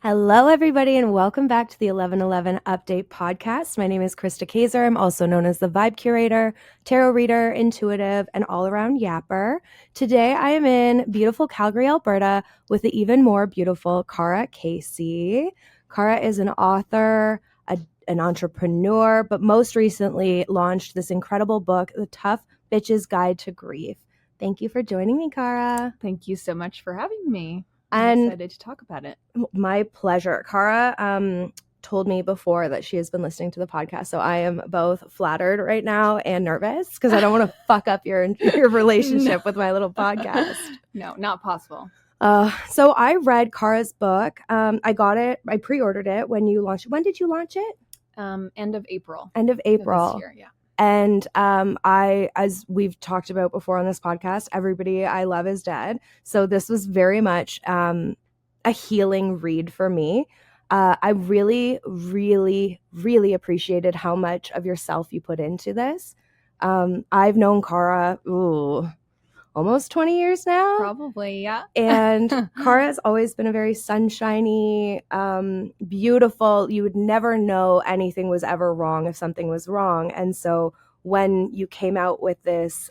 Hello, everybody, and welcome back to the 1111 Update Podcast. My name is Krista Kaiser. I'm also known as the Vibe Curator, Tarot Reader, Intuitive, and all-around yapper. Today, I am in beautiful Calgary, Alberta, with the even more beautiful Cara Casey. Cara is an author, an entrepreneur, but most recently launched this incredible book, The Tough Bitch's Guide to Grief. Thank you for joining me, Cara. Thank you so much for having me. I'm excited to talk about it. My pleasure. Cara told me before that she has been listening to the podcast, so I am both flattered right now and nervous because I don't want to fuck up your relationship with my little podcast. No, not possible. So I read Cara's book. I got it. I pre-ordered it when you launched it. When did you launch it? End of April. End of April. Of this year, yeah. And as we've talked about before on this podcast, everybody I love is dead. So this was very much a healing read for me. I really, really, really appreciated how much of yourself you put into this. I've known Cara almost 20 years now. Probably, yeah. And Cara has always been a very sunshiny, beautiful. You would never know anything was ever wrong if something was wrong. And so when you came out with this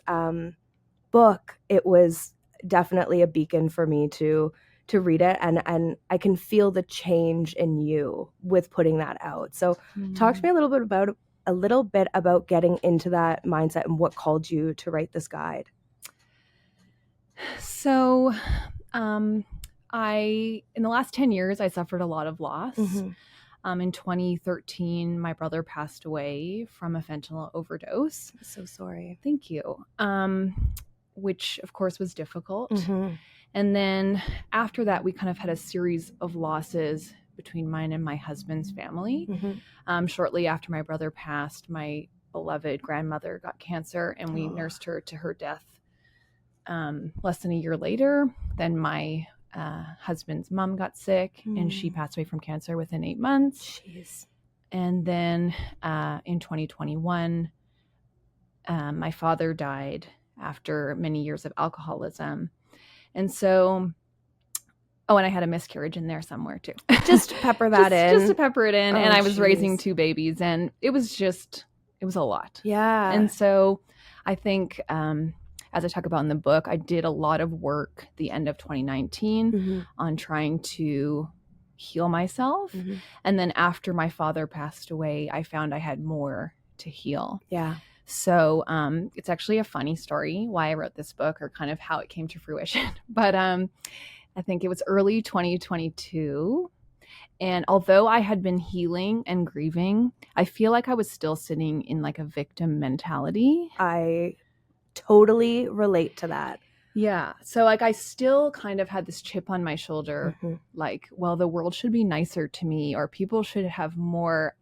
book, it was definitely a beacon for me to read it. And I can feel the change in you with putting that out. So talk to me a little bit about getting into that mindset and what called you to write this guide. So, in the last 10 years, I suffered a lot of loss. Mm-hmm. In 2013, my brother passed away from a fentanyl overdose. I'm so sorry. Thank you. Which of course was difficult. Mm-hmm. And then after that, we kind of had a series of losses between mine and my husband's family. Mm-hmm. Shortly after my brother passed, my beloved grandmother got cancer, and we nursed her to her death. Less than a year later, then my husband's mom got sick and she passed away from cancer within 8 months. Jeez. And then in 2021, my father died after many years of alcoholism. And so, and I had a miscarriage in there somewhere too. Just pepper that in. Just to pepper it in. And I was raising 2 babies, and it was a lot. Yeah. And so I think, as I talk about in the book, I did a lot of work the end of 2019 on trying to heal myself. And then after my father passed away, I found I had more to heal. Yeah. So it's actually a funny story why I wrote this book, or kind of how it came to fruition. But I think it was early 2022. And although I had been healing and grieving, I feel like I was still sitting in like a victim mentality. I totally relate to that. Yeah. So like I still kind of had this chip on my shoulder, like, well, the world should be nicer to me, or people should have more,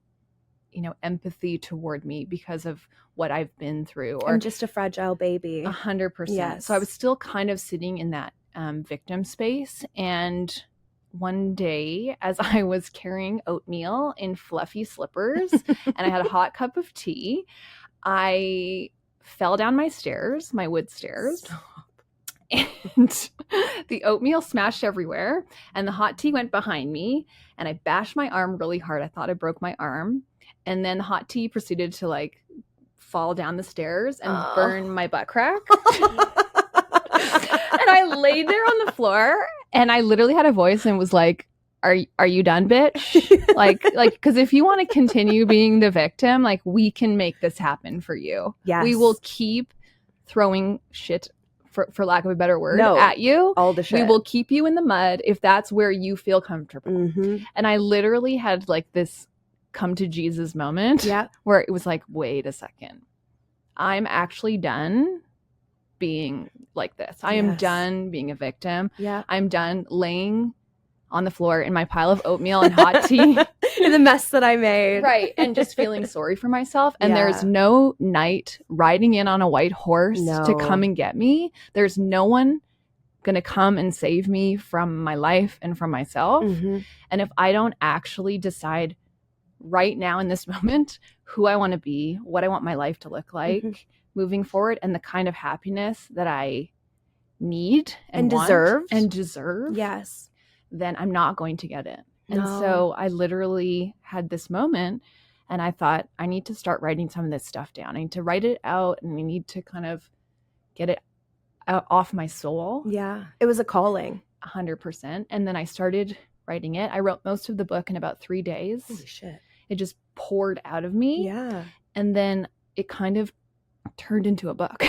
empathy toward me because of what I've been through. Or I'm just a fragile baby. 100%. Yes. So I was still kind of sitting in that victim space. And one day, as I was carrying oatmeal in fluffy slippers and I had a hot cup of tea, I fell down my stairs, my wood stairs. Stop. And the oatmeal smashed everywhere, and the hot tea went behind me, and I bashed my arm really hard. I thought I broke my arm. And then the hot tea proceeded to like fall down the stairs and burn my butt crack. And I laid there on the floor, and I literally had a voice and was like, Are you done, bitch? like, because if you want to continue being the victim, like, we can make this happen for you. Yes. We will keep throwing shit, for lack of a better word, at you. All the shit. We will keep you in the mud if that's where you feel comfortable. And I literally had like this come to Jesus moment where it was like, wait a second. I'm actually done being like this. I am done being a victim. Yeah. I'm done laying on the floor in my pile of oatmeal and hot tea. In the mess that I made. Right. And just feeling sorry for myself. And there's no knight riding in on a white horse to come and get me. There's no one going to come and save me from my life and from myself. And if I don't actually decide right now in this moment who I want to be, what I want my life to look like moving forward, and the kind of happiness that I need and deserve. Yes. Then I'm not going to get it. And No. so I literally had this moment and I thought, I need to start writing some of this stuff down. I need to write it out and I need to kind of get it out off my soul. Yeah. It was a calling. 100%. And then I started writing it. I wrote most of the book in about 3 days. Holy shit. It just poured out of me. Yeah. And then it kind of turned into a book.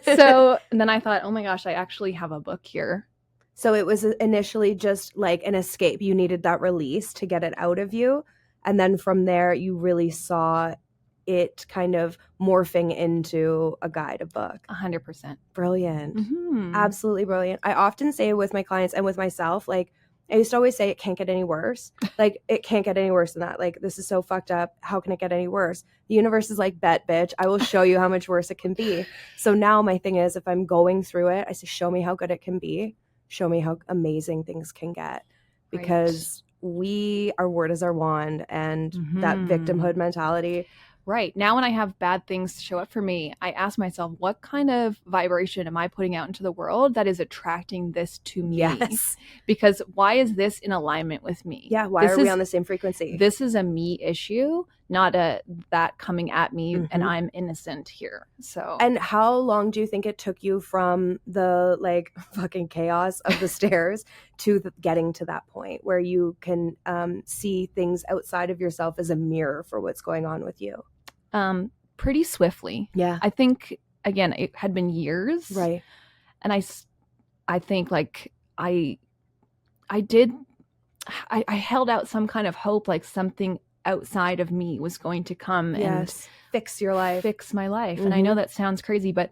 So and then I thought, oh my gosh, I actually have a book here. So it was initially just like an escape. You needed that release to get it out of you. And then from there, you really saw it kind of morphing into a guide, a book. 100%. Brilliant. Mm-hmm. Absolutely brilliant. I often say with my clients and with myself, like, I used to always say it can't get any worse. Like, it can't get any worse than that. Like, this is so fucked up. How can it get any worse? The universe is like, bet, bitch. I will show you how much worse it can be. So now my thing is, if I'm going through it, I say, show me how good it can be. Show me how amazing things can get. Because our word is our wand, and that victimhood mentality. Right. Now when I have bad things show up for me, I ask myself, what kind of vibration am I putting out into the world that is attracting this to me? Yes. Because why is this in alignment with me? Yeah. Why are we on the same frequency? This is a me issue, not that coming at me and I'm innocent here. So. And how long do you think it took you from the like fucking chaos of the stairs to getting to that point where you can see things outside of yourself as a mirror for what's going on with you? Pretty swiftly. Yeah. I think, again, it had been years. Right. And I think like I held out some kind of hope, like something outside of me was going to come and fix your life, fix my life. And I know that sounds crazy, but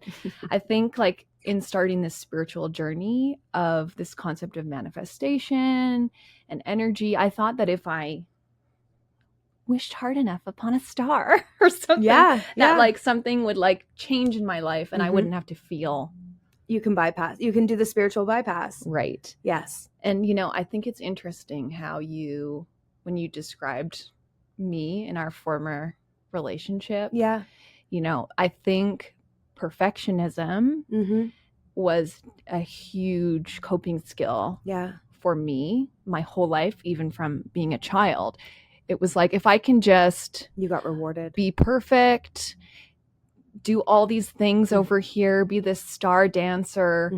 I think like in starting this spiritual journey of this concept of manifestation and energy, I thought that if I wished hard enough upon a star or something, that like something would like change in my life and I wouldn't have to feel. You can do the spiritual bypass. Right. Yes. And, I think it's interesting how when you described me in our former relationship, I think perfectionism was a huge coping skill for me my whole life, even from being a child. It was like, if I can just you got rewarded, be perfect, do all these things over here, be this star dancer,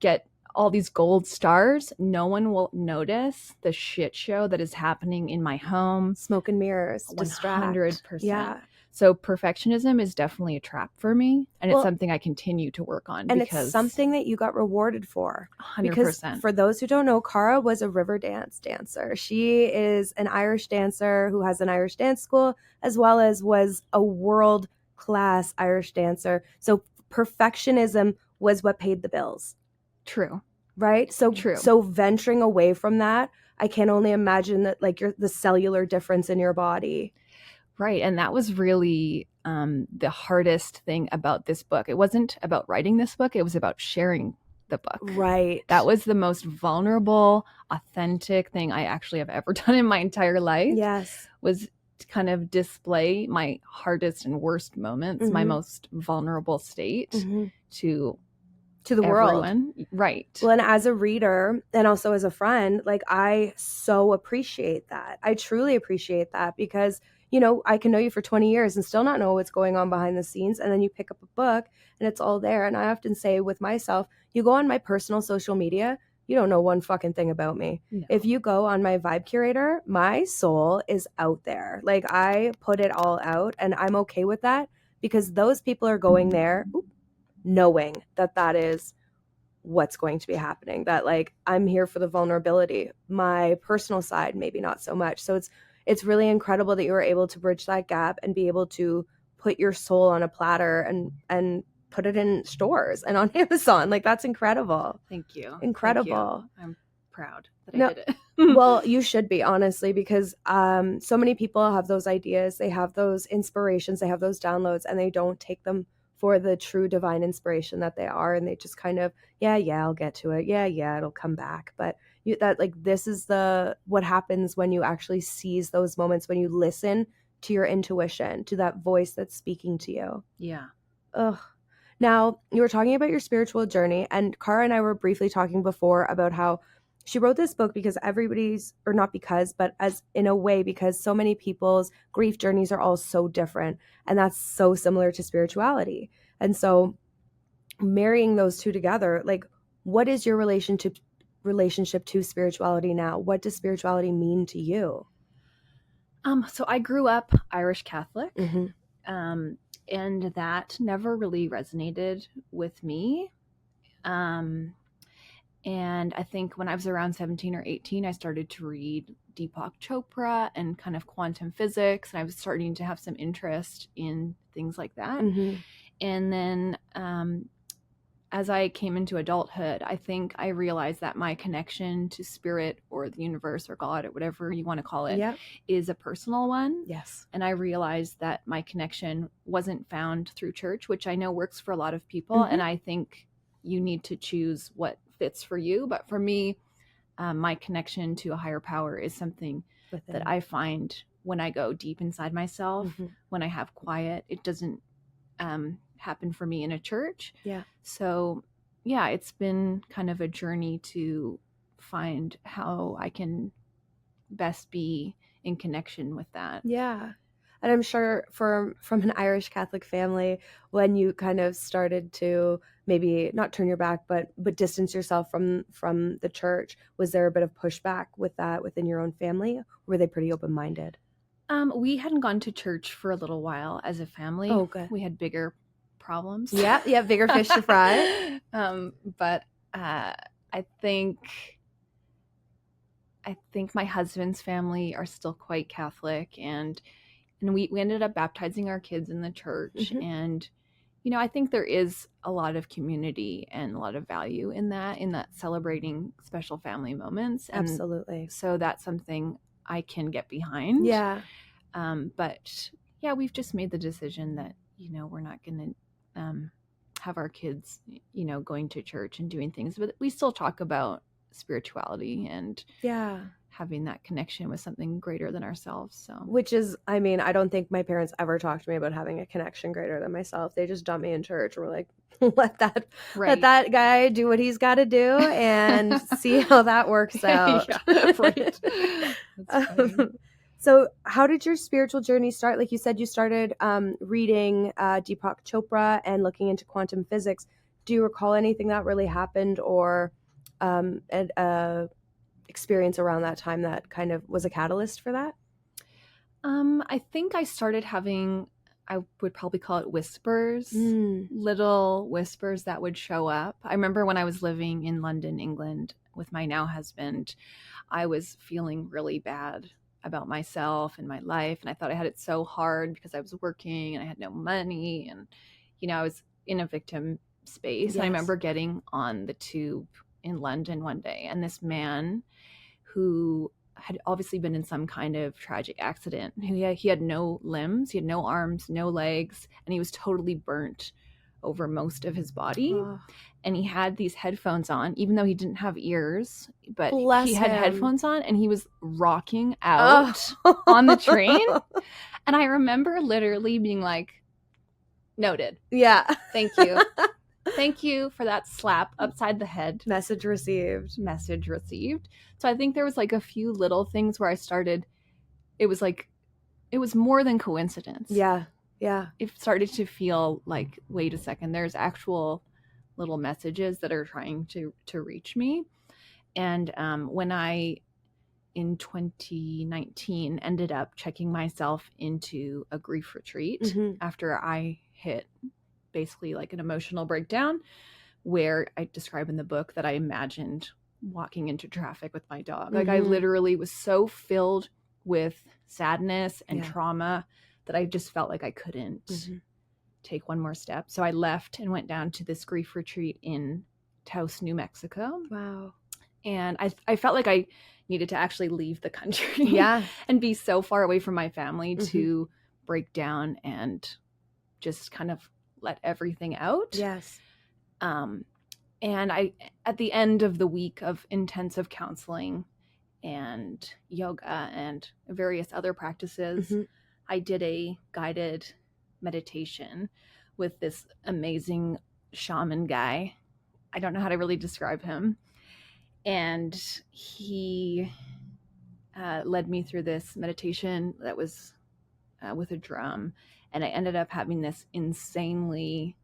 get all these gold stars, no one will notice the shit show that is happening in my home. Smoke and mirrors, 100%. Yeah. So perfectionism is definitely a trap for me, and it's something I continue to work on. And it's something that you got rewarded for. 100%. Because for those who don't know, Cara was a river dance dancer. She is an Irish dancer who has an Irish dance school, as well as was a world-class Irish dancer. So perfectionism was what paid the bills. True. Right? So true. So venturing away from that, I can only imagine that like the cellular difference in your body. Right. And that was really the hardest thing about this book. It wasn't about writing this book. It was about sharing the book. Right. That was the most vulnerable, authentic thing I actually have ever done in my entire life. Yes. Was to kind of display my hardest and worst moments, my most vulnerable state to the world. Right. Well, and as a reader and also as a friend, like I so appreciate that. I truly appreciate that because I can know you for 20 years and still not know what's going on behind the scenes. And then you pick up a book and it's all there. And I often say with myself, you go on my personal social media, you don't know one fucking thing about me. No. If you go on my Vibe Curator, my soul is out there. Like I put it all out and I'm okay with that because those people are going there knowing that is what's going to be happening, that like I'm here for the vulnerability. My personal side, maybe not so much. So it's really incredible that you were able to bridge that gap and be able to put your soul on a platter and put it in stores and on Amazon. Like that's incredible. Thank you. Incredible. Thank you. I'm proud that I did it. Well, you should be, honestly, because so many people have those ideas, they have those inspirations, they have those downloads, and they don't take them for the true divine inspiration that they are. And they just kind of, I'll get to it. Yeah, it'll come back. But this is what happens when you actually seize those moments, when you listen to your intuition, to that voice that's speaking to you. Yeah. Ugh. Now, you were talking about your spiritual journey, and Cara and I were briefly talking before about how she wrote this book because everybody's, or not because, but as in a way, because so many people's grief journeys are all so different. And that's so similar to spirituality. And so marrying those two together, like, what is your relationship to spirituality now? What does spirituality mean to you? So I grew up Irish Catholic, Mm-hmm. and that never really resonated with me. And I think when I was around 17 or 18, I started to read Deepak Chopra and kind of quantum physics, and I was starting to have some interest in things like that. Mm-hmm. And then as I came into adulthood, I think I realized that my connection to spirit or the universe or God or whatever you want to call it is a personal one. Yes. And I realized that my connection wasn't found through church, which I know works for a lot of people. Mm-hmm. And I think you need to choose what fits for you. But for me, my connection to a higher power is something that I find when I go deep inside myself, Mm-hmm. when I have quiet. It doesn't happen for me in a church. Yeah. So yeah, it's been kind of a journey to find how I can best be in connection with that. Yeah. And I'm sure from an Irish Catholic family, when you kind of started to maybe not turn your back, but distance yourself from the church, was there a bit of pushback with that within your own family? Or were they pretty open-minded? We hadn't gone to church for a little while as a family. Oh, good. We had bigger problems. Yeah, bigger fish to fry. But I think my husband's family are still quite Catholic, and we ended up baptizing our kids in the church. Mm-hmm. And I think there is a lot of community and a lot of value in that celebrating special family moments. And absolutely. So that's something I can get behind. Yeah. But yeah, we've just made the decision that, we're not going to have our kids, going to church and doing things, but we still talk about spirituality and having that connection with something greater than ourselves. So, which is, I mean, I don't think my parents ever talked to me about having a connection greater than myself. They just dumped me in church and were like, let that guy do what he's got to do and see how that works out. Yeah, right. So how did your spiritual journey start? Like you said, you started reading Deepak Chopra and looking into quantum physics. Do you recall anything that really happened or experience around that time that kind of was a catalyst for that? I think I started having, I would probably call it whispers, little whispers that would show up. I remember when I was living in London, England with my now husband, I was feeling really bad about myself and my life. And I thought I had it so hard because I was working and I had no money. And, I was in a victim space. Yes. And I remember getting on the tube in London one day, and this man who had obviously been in some kind of tragic accident. He had no limbs, he had no arms, no legs, and he was totally burnt over most of his body. Oh. And he had these headphones on, even though he didn't have ears, but he had headphones on, and he was rocking out on the train. And I remember literally being like, noted. Yeah. Thank you. Thank you for that slap upside the head. Message received. So I think there was like a few little things where I started, it was more than coincidence. Yeah. It started to feel like, wait a second, there's actual little messages that are trying to reach me. And when I, in 2019, ended up checking myself into a grief retreat after I hit basically like an emotional breakdown, where I describe in the book that I imagined walking into traffic with my dog. Like I literally was so filled with sadness and trauma that I just felt like I couldn't take one more step. So I left and went down to this grief retreat in Taos, New Mexico. Wow. And I felt like I needed to actually leave the country and be so far away from my family to break down and just kind of let everything out. Yes. And I, at the end of the week of intensive counseling and yoga and various other practices, I did a guided meditation with this amazing shaman guy. I don't know how to really describe him. And he led me through this meditation that was with a drum. And I ended up having this insanely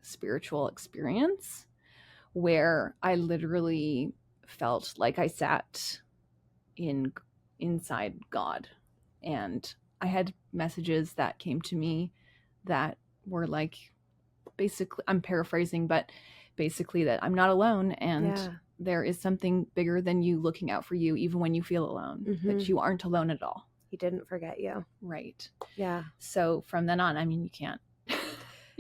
spiritual experience where I literally felt like I sat inside God. And I had messages that came to me that were like, basically, I'm paraphrasing, but basically that I'm not alone, and there is something bigger than you looking out for you, even when you feel alone, that you aren't alone at all. He didn't forget you. Right. Yeah. So from then on, I mean, you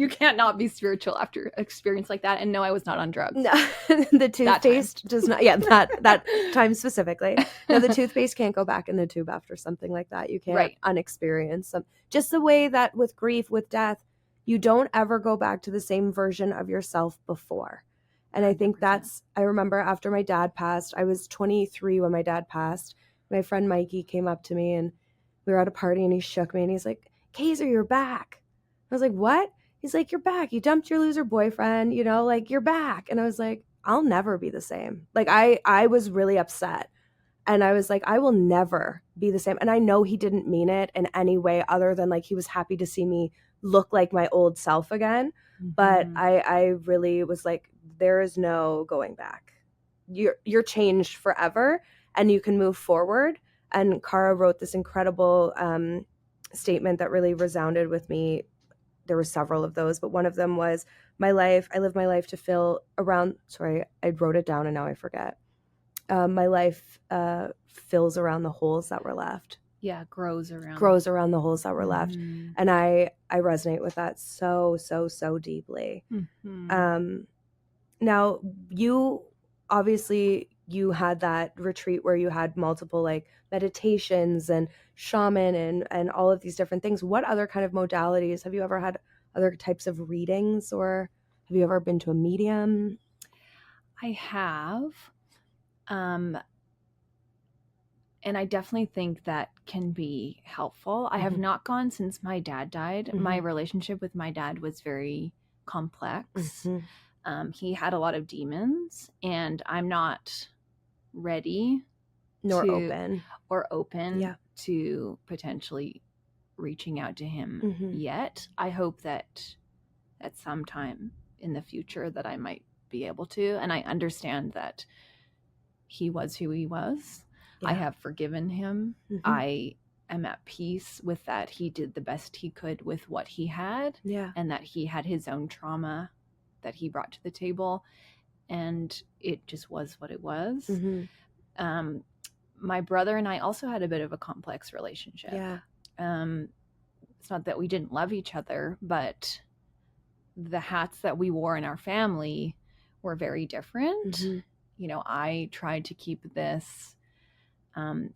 can't not be spiritual after an experience like that. And no, I was not on drugs. No, the toothpaste does not. Yeah, that time specifically. No, the toothpaste can't go back in the tube after something like that. You can't unexperience some. Just the way that with grief, with death, you don't ever go back to the same version of yourself before. And I think 100%. I remember after my dad passed, I was 23 when my dad passed. My friend Mikey came up to me and we were at a party and he shook me and he's like, "Kaiser, you're back." I was like, "What?" He's like, "You're back. You dumped your loser boyfriend, like you're back." And I was like, I'll never be the same. Like I was really upset. And I was like, I will never be the same. And I know he didn't mean it in any way other than like he was happy to see me look like my old self again. But I really was like, there is no going back. You're changed forever and you can move forward. And Cara wrote this incredible statement that really resounded with me. There were several of those, but one of them was, I live my life to fill around, sorry, I wrote it down and now I forget. My life fills around the holes that were left. Yeah, grows around the holes that were left. And I resonate with that so deeply. Now, you obviously, you had that retreat where you had multiple like meditations and shaman and all of these different things. What other kind of modalities? Have you ever had other types of readings, or have you ever been to a medium? I have. And I definitely think that can be helpful. I have not gone since my dad died. My relationship with my dad was very complex. He had a lot of demons, and I'm not ready open to potentially reaching out to him yet. I hope that at some time in the future that I might be able to. And I understand that he was who he was. Yeah. I have forgiven him. I am at peace with that. He did the best he could with what he had. Yeah. And that he had his own trauma that he brought to the table. And it just was what it was. My brother and I also had a bit of a complex relationship. Yeah. It's not that we didn't love each other, but the hats that we wore in our family were very different. I tried to keep this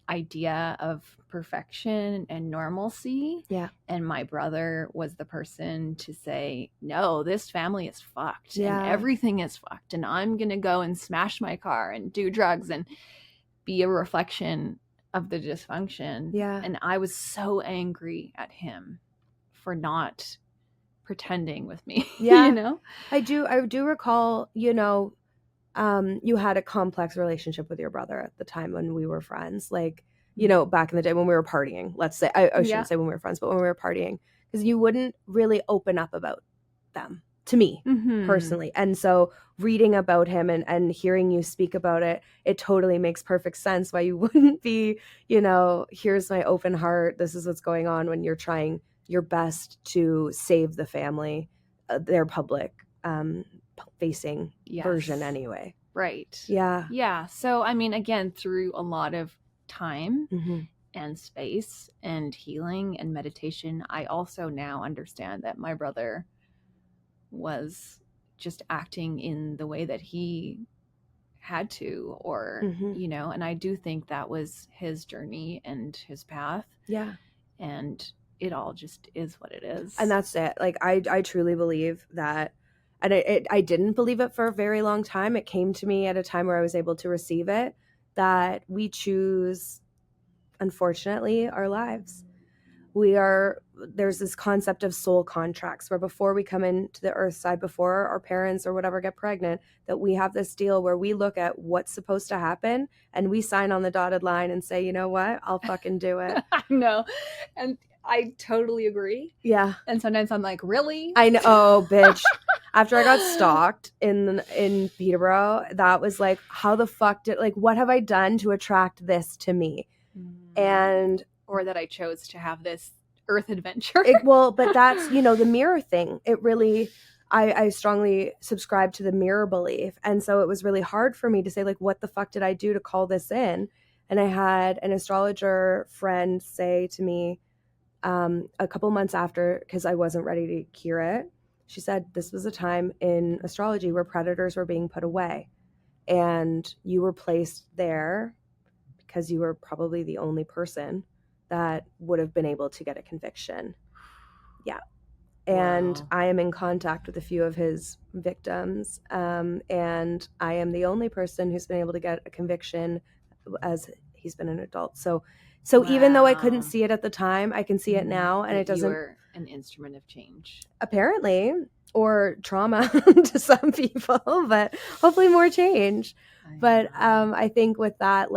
idea of perfection and normalcy. Yeah. And my brother was the person to say, no, this family is fucked. Yeah. And everything is fucked. And I'm going to go and smash my car and do drugs and be a reflection of the dysfunction. Yeah. And I was so angry at him for not pretending with me. Yeah. I do recall, you had a complex relationship with your brother at the time when we were friends, like, back in the day when we were partying, let's say. I shouldn't say when we were friends, but when we were partying, because you wouldn't really open up about them to me personally. And so reading about him and hearing you speak about it, it totally makes perfect sense why you wouldn't be, here's my open heart, this is what's going on, when you're trying your best to save the family, their public facing version anyway. Right. Yeah. Yeah. So, I mean, again, through a lot of time and space and healing and meditation, I also now understand that my brother was just acting in the way that he had to, or, and I do think that was his journey and his path. Yeah. And it all just is what it is. And that's it. Like, I truly believe that. And I didn't believe it for a very long time. It came to me at a time where I was able to receive it, that we choose, unfortunately, our lives. We are there's this concept of soul contracts where before we come into the earth side, before our parents or whatever get pregnant, that we have this deal where we look at what's supposed to happen and we sign on the dotted line and say, you know what, I'll fucking do it. I know. And I totally agree. Yeah. And sometimes I'm like, really? I know. Oh, bitch. After I got stalked in Peterborough, that was like, how the fuck what have I done to attract this to me? And or that I chose to have this earth adventure. But that's, the mirror thing. It really, I strongly subscribe to the mirror belief. And so it was really hard for me to say, like, what the fuck did I do to call this in? And I had an astrologer friend say to me a couple months after, because I wasn't ready to hear it, she said, this was a time in astrology where predators were being put away. And you were placed there because you were probably the only person that would have been able to get a conviction. Yeah. And wow. I am in contact with a few of his victims. And I am the only person who's been able to get a conviction as he's been an adult. So wow. Even though I couldn't see it at the time, I can see it now. And it doesn't. You're an instrument of change. Apparently. Or trauma to some people, but hopefully more change. But I think with that,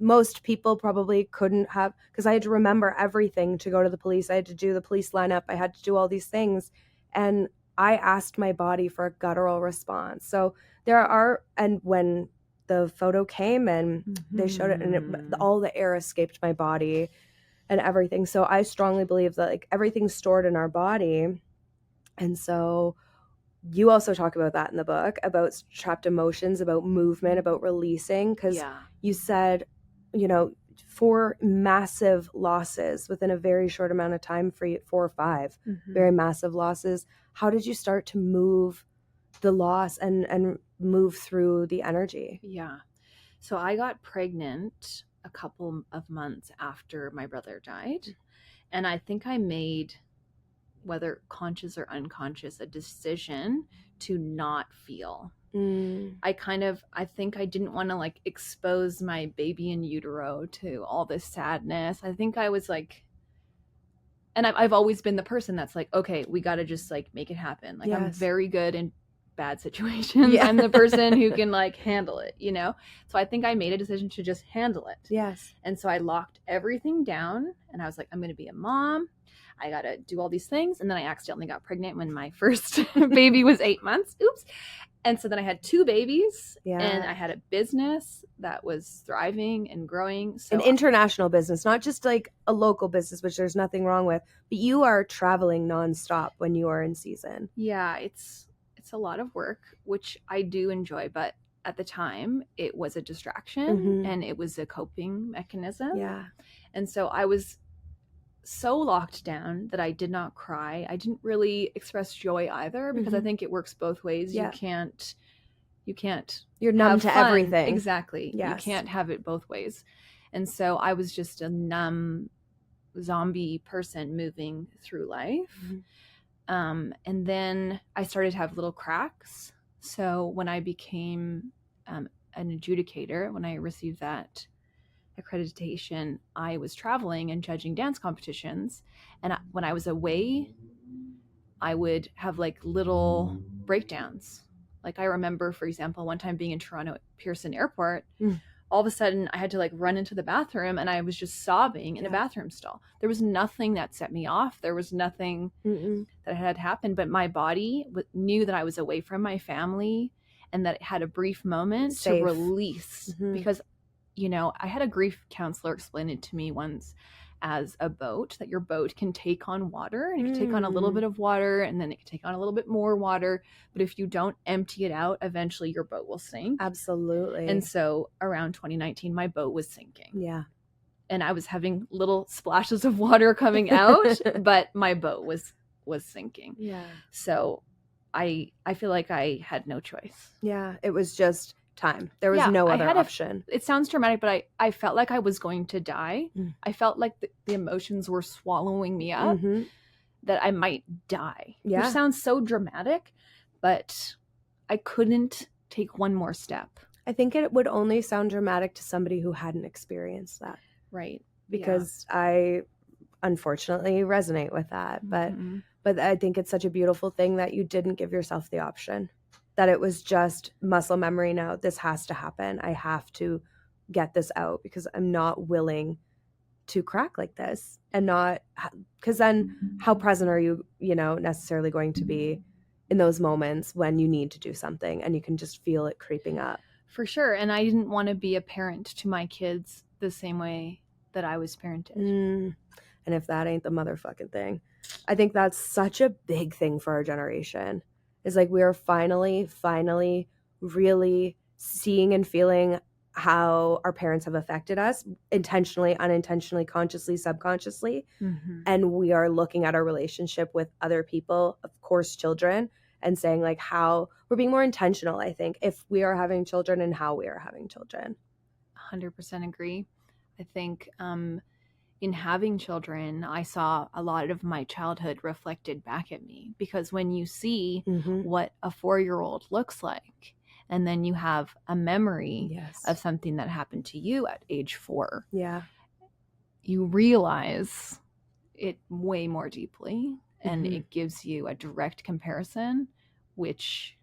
most people probably couldn't have, because I had to remember everything to go to the police. I had to do the police lineup. I had to do all these things. And I asked my body for a guttural response. So and when the photo came and they showed it, and all the air escaped my body and everything. So I strongly believe that everything's stored in our body. And so you also talk about that in the book, about trapped emotions, about movement, about releasing, because you said, 4 massive losses within a very short amount of time for you, 4 or 5 very massive losses. How did you start to move the loss and move through the energy? Yeah. So I got pregnant a couple of months after my brother died. And I think I made, whether conscious or unconscious, a decision to not feel. I think I didn't want to expose my baby in utero to all this sadness. I think I was and I've always been the person that's okay, we got to just make it happen. Yes. I'm very good in bad situations. Yeah. I'm the person who can handle it, So I think I made a decision to just handle it. Yes. And so I locked everything down and I was like, I'm going to be a mom. I got to do all these things. And then I accidentally got pregnant when my first baby was 8 months. Oops. And so then I had 2 babies and I had a business that was thriving and growing. So an international business, not just a local business, which there's nothing wrong with, but you are traveling nonstop when you are in season. Yeah, it's a lot of work, which I do enjoy, but at the time it was a distraction and it was a coping mechanism. Yeah. And so I was so locked down that I did not cry. I didn't really express joy either, because I think it works both ways. Yeah. You can't you're numb to fun. Everything. Exactly. Yes. You can't have it both ways. And so I was just a numb zombie person moving through life. And then I started to have little cracks. So when I became an adjudicator, when I received that accreditation, I was traveling and judging dance competitions. And when I was away, I would have little breakdowns. I remember, for example, one time being in Toronto at Pearson Airport, all of a sudden I had to run into the bathroom and I was just sobbing in a bathroom stall. There was nothing that set me off. There was nothing that had happened, but my body knew that I was away from my family and that it had a brief moment to release because I had a grief counselor explain it to me once as a boat, that your boat can take on water and it can take on a little bit of water and then it can take on a little bit more water. But if you don't empty it out, eventually your boat will sink. Absolutely. And so around 2019, my boat was sinking. Yeah. And I was having little splashes of water coming out, but my boat was sinking. Yeah. So I feel like I had no choice. Yeah. It was just time. There was no other option. It sounds dramatic, but I felt like I was going to die. I felt like the emotions were swallowing me up, that I might die. Yeah. Which sounds so dramatic, but I couldn't take one more step. I think it would only sound dramatic to somebody who hadn't experienced that. Right. Because I unfortunately resonate with that. Mhm. But I think it's such a beautiful thing that you didn't give yourself the option, that it was just muscle memory. Now this has to happen. I have to get this out because I'm not willing to crack like this, and not, because then how present are you, necessarily going to be in those moments when you need to do something and you can just feel it creeping up. For sure. And I didn't want to be a parent to my kids the same way that I was parented. And if that ain't the motherfucking thing, I think that's such a big thing for our generation. Is like we are finally really seeing and feeling how our parents have affected us, intentionally, unintentionally, consciously, subconsciously. Mm-hmm. And we are looking at our relationship with other people, of course, children, and saying like how we're being more intentional, I think, if we are having children and how we are having children. 100% agree. I think in having children, I saw a lot of my childhood reflected back at me, because when you see what a 4-year-old looks like, and then you have a memory of something that happened to you at age 4, you realize it way more deeply, and it gives you a direct comparison, which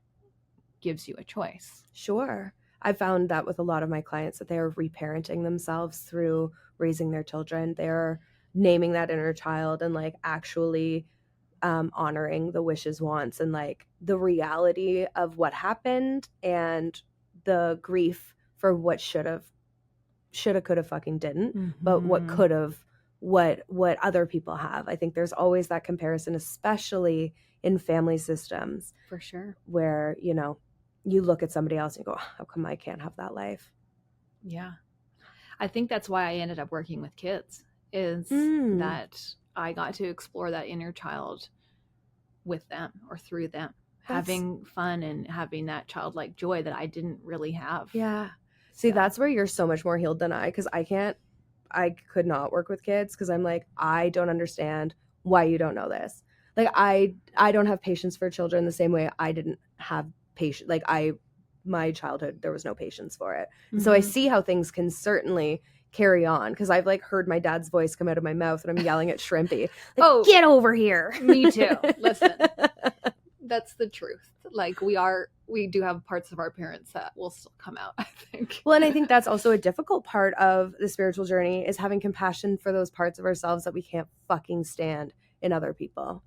gives you a choice. Sure. I found that with a lot of my clients, that they are reparenting themselves through raising their children. They're naming that inner child and like actually honoring the wishes, wants, and like the reality of what happened and the grief for what shoulda, coulda, fucking didn't, but what could've, what other people have. I think there's always that comparison, especially in family systems. For sure. Where, you look at somebody else and you go, how come I can't have that life? Yeah. I think that's why I ended up working with kids, is that I got to explore that inner child with them or through them, having fun and having that childlike joy that I didn't really have. Yeah. See, that's where you're so much more healed than I, because I could not work with kids, because I'm like, I don't understand why you don't know this. Like, I don't have patience for children the same way I didn't have patience. Like, my childhood, there was no patience for it. So I see how things can certainly carry on, because I've like heard my dad's voice come out of my mouth and I'm yelling at Shrimpy, like, get over here. Me too. Listen, that's the truth. Like, we do have parts of our parents that will still come out, I think. Well, and I think that's also a difficult part of the spiritual journey, is having compassion for those parts of ourselves that we can't fucking stand in other people.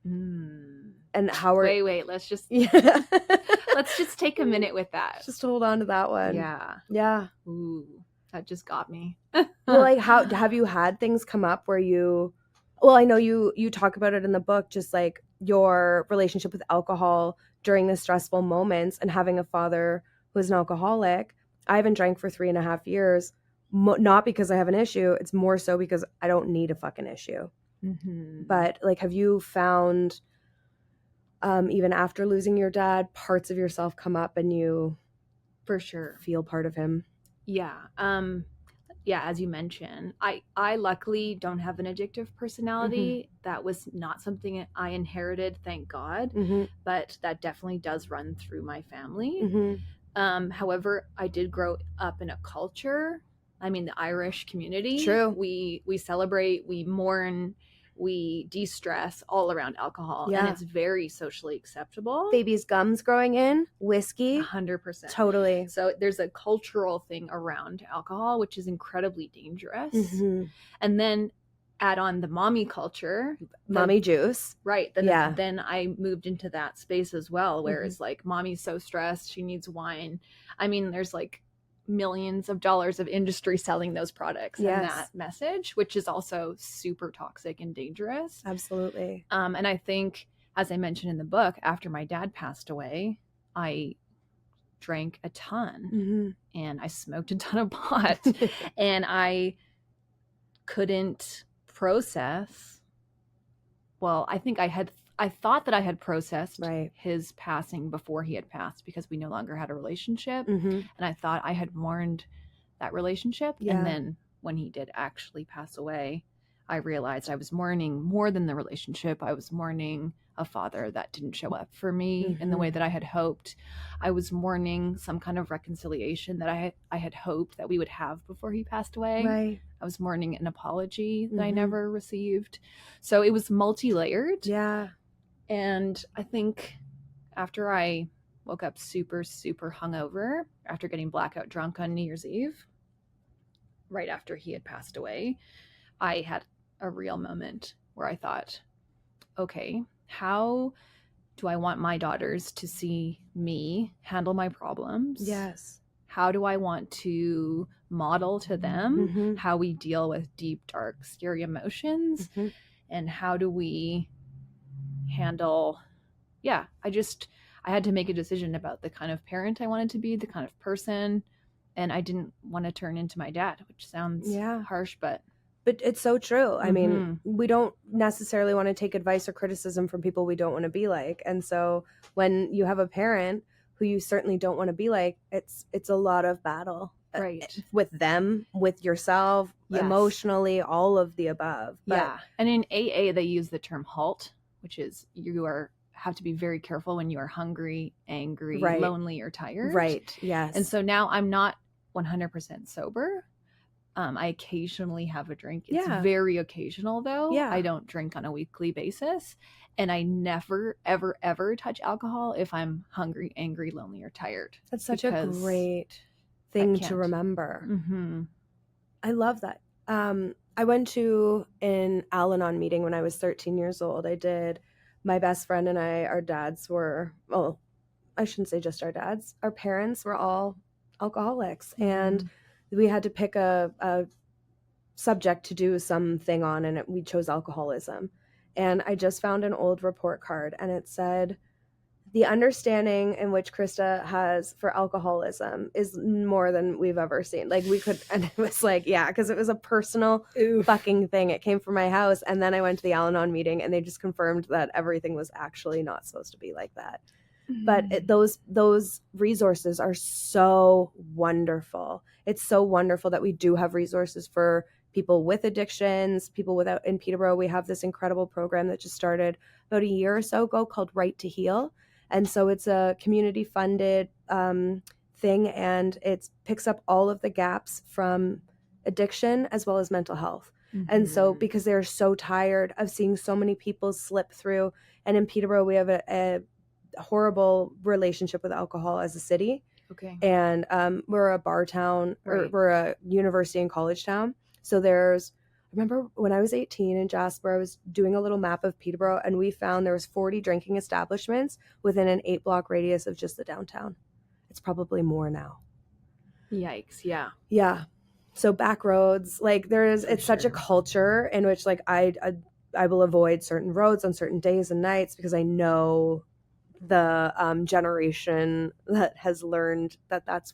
And how we're wait, let's just let's just take a minute with that. Just hold on to that one. Yeah. Ooh, that just got me. Well, like, how have you had things come up where I know you talk about it in the book, just like your relationship with alcohol during the stressful moments, and having a father who is an alcoholic. I haven't drank for 3.5 years, not because I have an issue. It's more so because I don't need a fucking issue. But like, have you found, even after losing your dad, parts of yourself come up and you for sure feel part of him? Yeah. As you mentioned, I luckily don't have an addictive personality. That was not something I inherited, thank God. But that definitely does run through my family. However, I did grow up in a culture, the Irish community. True. We celebrate, we mourn, we de-stress all around alcohol. And it's very socially acceptable. Baby's gums growing in, whiskey. 100%. Totally. So there's a cultural thing around alcohol, which is incredibly dangerous. And then add on the mommy culture. Mommy juice. Right. Then I moved into that space as well, where it's like, mommy's so stressed, she needs wine. There's like millions of dollars of industry selling those products and that message, which is also super toxic and dangerous. Absolutely. And I think, as I mentioned in the book, after my dad passed away, I drank a ton and I smoked a ton of pot and I couldn't process. Well, I thought that I had processed his passing before he had passed, because we no longer had a relationship. And I thought I had mourned that relationship. And then when he did actually pass away, I realized I was mourning more than the relationship. I was mourning a father that didn't show up for me in the way that I had hoped. I was mourning some kind of reconciliation that I had hoped that we would have before he passed away. Right. I was mourning an apology that I never received. So it was multi-layered. Yeah. And I think after I woke up super, super hungover after getting blackout drunk on New Year's Eve, right after he had passed away, I had a real moment where I thought, okay, how do I want my daughters to see me handle my problems? Yes. How do I want to model to them how we deal with deep, dark, scary emotions? And how do we handle, I had to make a decision about the kind of parent I wanted to be, the kind of person, and I didn't want to turn into my dad, which sounds harsh, but it's so true. I mean, we don't necessarily want to take advice or criticism from people we don't want to be like. And so when you have a parent who you certainly don't want to be like, it's a lot of battle. Right. With them, with yourself, emotionally, all of the above. But, and in AA, they use the term HALT, which is have to be very careful when you are hungry, angry, lonely, or tired. Right. Yes. And so now I'm not 100% sober. I occasionally have a drink. It's very occasional, though. Yeah. I don't drink on a weekly basis. And I never, ever, ever touch alcohol if I'm hungry, angry, lonely, or tired. That's such a great thing to remember. I love that. I went to an Al-Anon meeting when I was 13 years old. My best friend and our dads were, well, I shouldn't say just our dads. Our parents were all alcoholics. And we had to pick a subject to do something on, and we chose alcoholism. And I just found an old report card, and it said, the understanding in which Krista has for alcoholism is more than we've ever seen. Like, and it was like, because it was a personal fucking thing. It came from my house. And then I went to the Al-Anon meeting, and they just confirmed that everything was actually not supposed to be like that. But those resources are so wonderful. It's so wonderful that we do have resources for people with addictions, people without. In Peterborough, we have this incredible program that just started about a year or so ago called Right to Heal. And so it's a community funded thing, and it picks up all of the gaps from addiction as well as mental health. And so because they're so tired of seeing so many people slip through, and in Peterborough, we have a horrible relationship with alcohol as a city. Okay. And we're a bar town, or we're a university and college town. So I remember when I was 18 in Jasper, I was doing a little map of Peterborough, and we found there was 40 drinking establishments within an 8-block radius of just the downtown. It's probably more now. Yikes. Yeah. Yeah. So back roads, like it's such a culture in which, like, I will avoid certain roads on certain days and nights because I know the generation that has learned that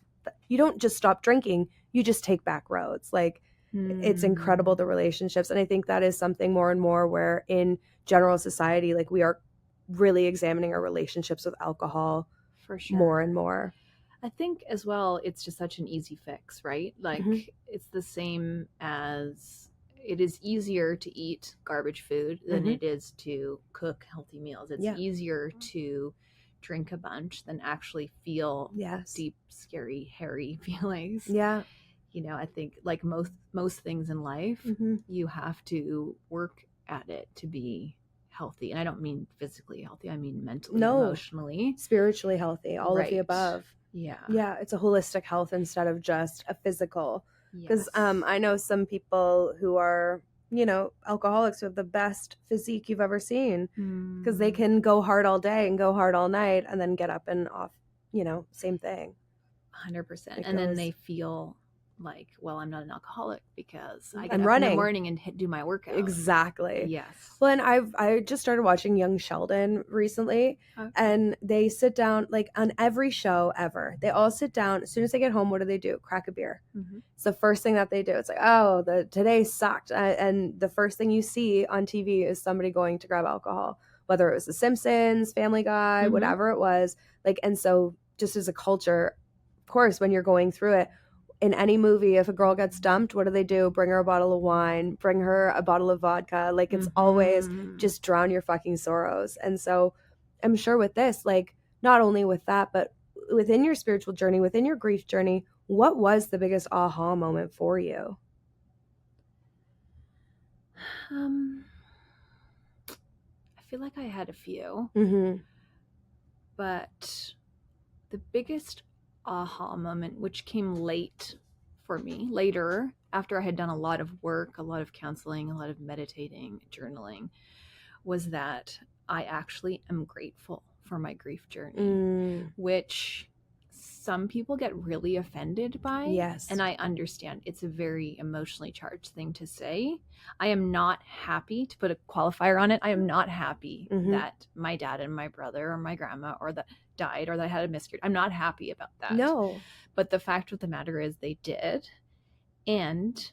you don't just stop drinking, you just take back roads. Like, it's incredible, the relationships. And I think that is something more and more where in general society, like, we are really examining our relationships with alcohol for sure, more and more. I think as well, it's just such an easy fix, right? Like, it's the same as it is easier to eat garbage food than it is to cook healthy meals. It's easier to drink a bunch than actually feel deep, scary, hairy feelings. Yeah. You know, I think like most things in life, you have to work at it to be healthy. And I don't mean physically healthy. I mean mentally, emotionally, spiritually healthy, all of the above. Yeah. Yeah. It's a holistic health instead of just a physical. Because I know some people who are, alcoholics who have the best physique you've ever seen, because they can go hard all day and go hard all night and then get up and off, same thing. 100%. And then they feel like, well, I'm not an alcoholic because I get I'm up running in the morning and do my workout. Exactly. Yes. Well, and I just started watching Young Sheldon recently, and they sit down, like, on every show ever. They all sit down. As soon as they get home, what do? Crack a beer. It's the first thing that they do. It's like, oh, today sucked. And the first thing you see on TV is somebody going to grab alcohol, whether it was The Simpsons, Family Guy, whatever it was. Like, and so just as a culture, of course, when you're going through it, in any movie, if a girl gets dumped, what do? Bring her a bottle of wine, bring her a bottle of vodka. Like, it's always just drown your fucking sorrows. And so I'm sure with this, like, not only with that, but within your spiritual journey, within your grief journey, what was the biggest aha moment for you? I feel like I had a few, Mm-hmm. but the biggest aha moment, which came late for me, later, after I had done a lot of work, a lot of counseling, a lot of meditating, journaling, was that I actually am grateful for my grief journey, which some people get really offended by. Yes. And I understand it's a very emotionally charged thing to say. I am not happy, to put a qualifier on it, I am not happy that my dad and my brother or my grandma or that died or that I had a miscarriage. I'm not happy about that. No. But the fact of the matter is they did. And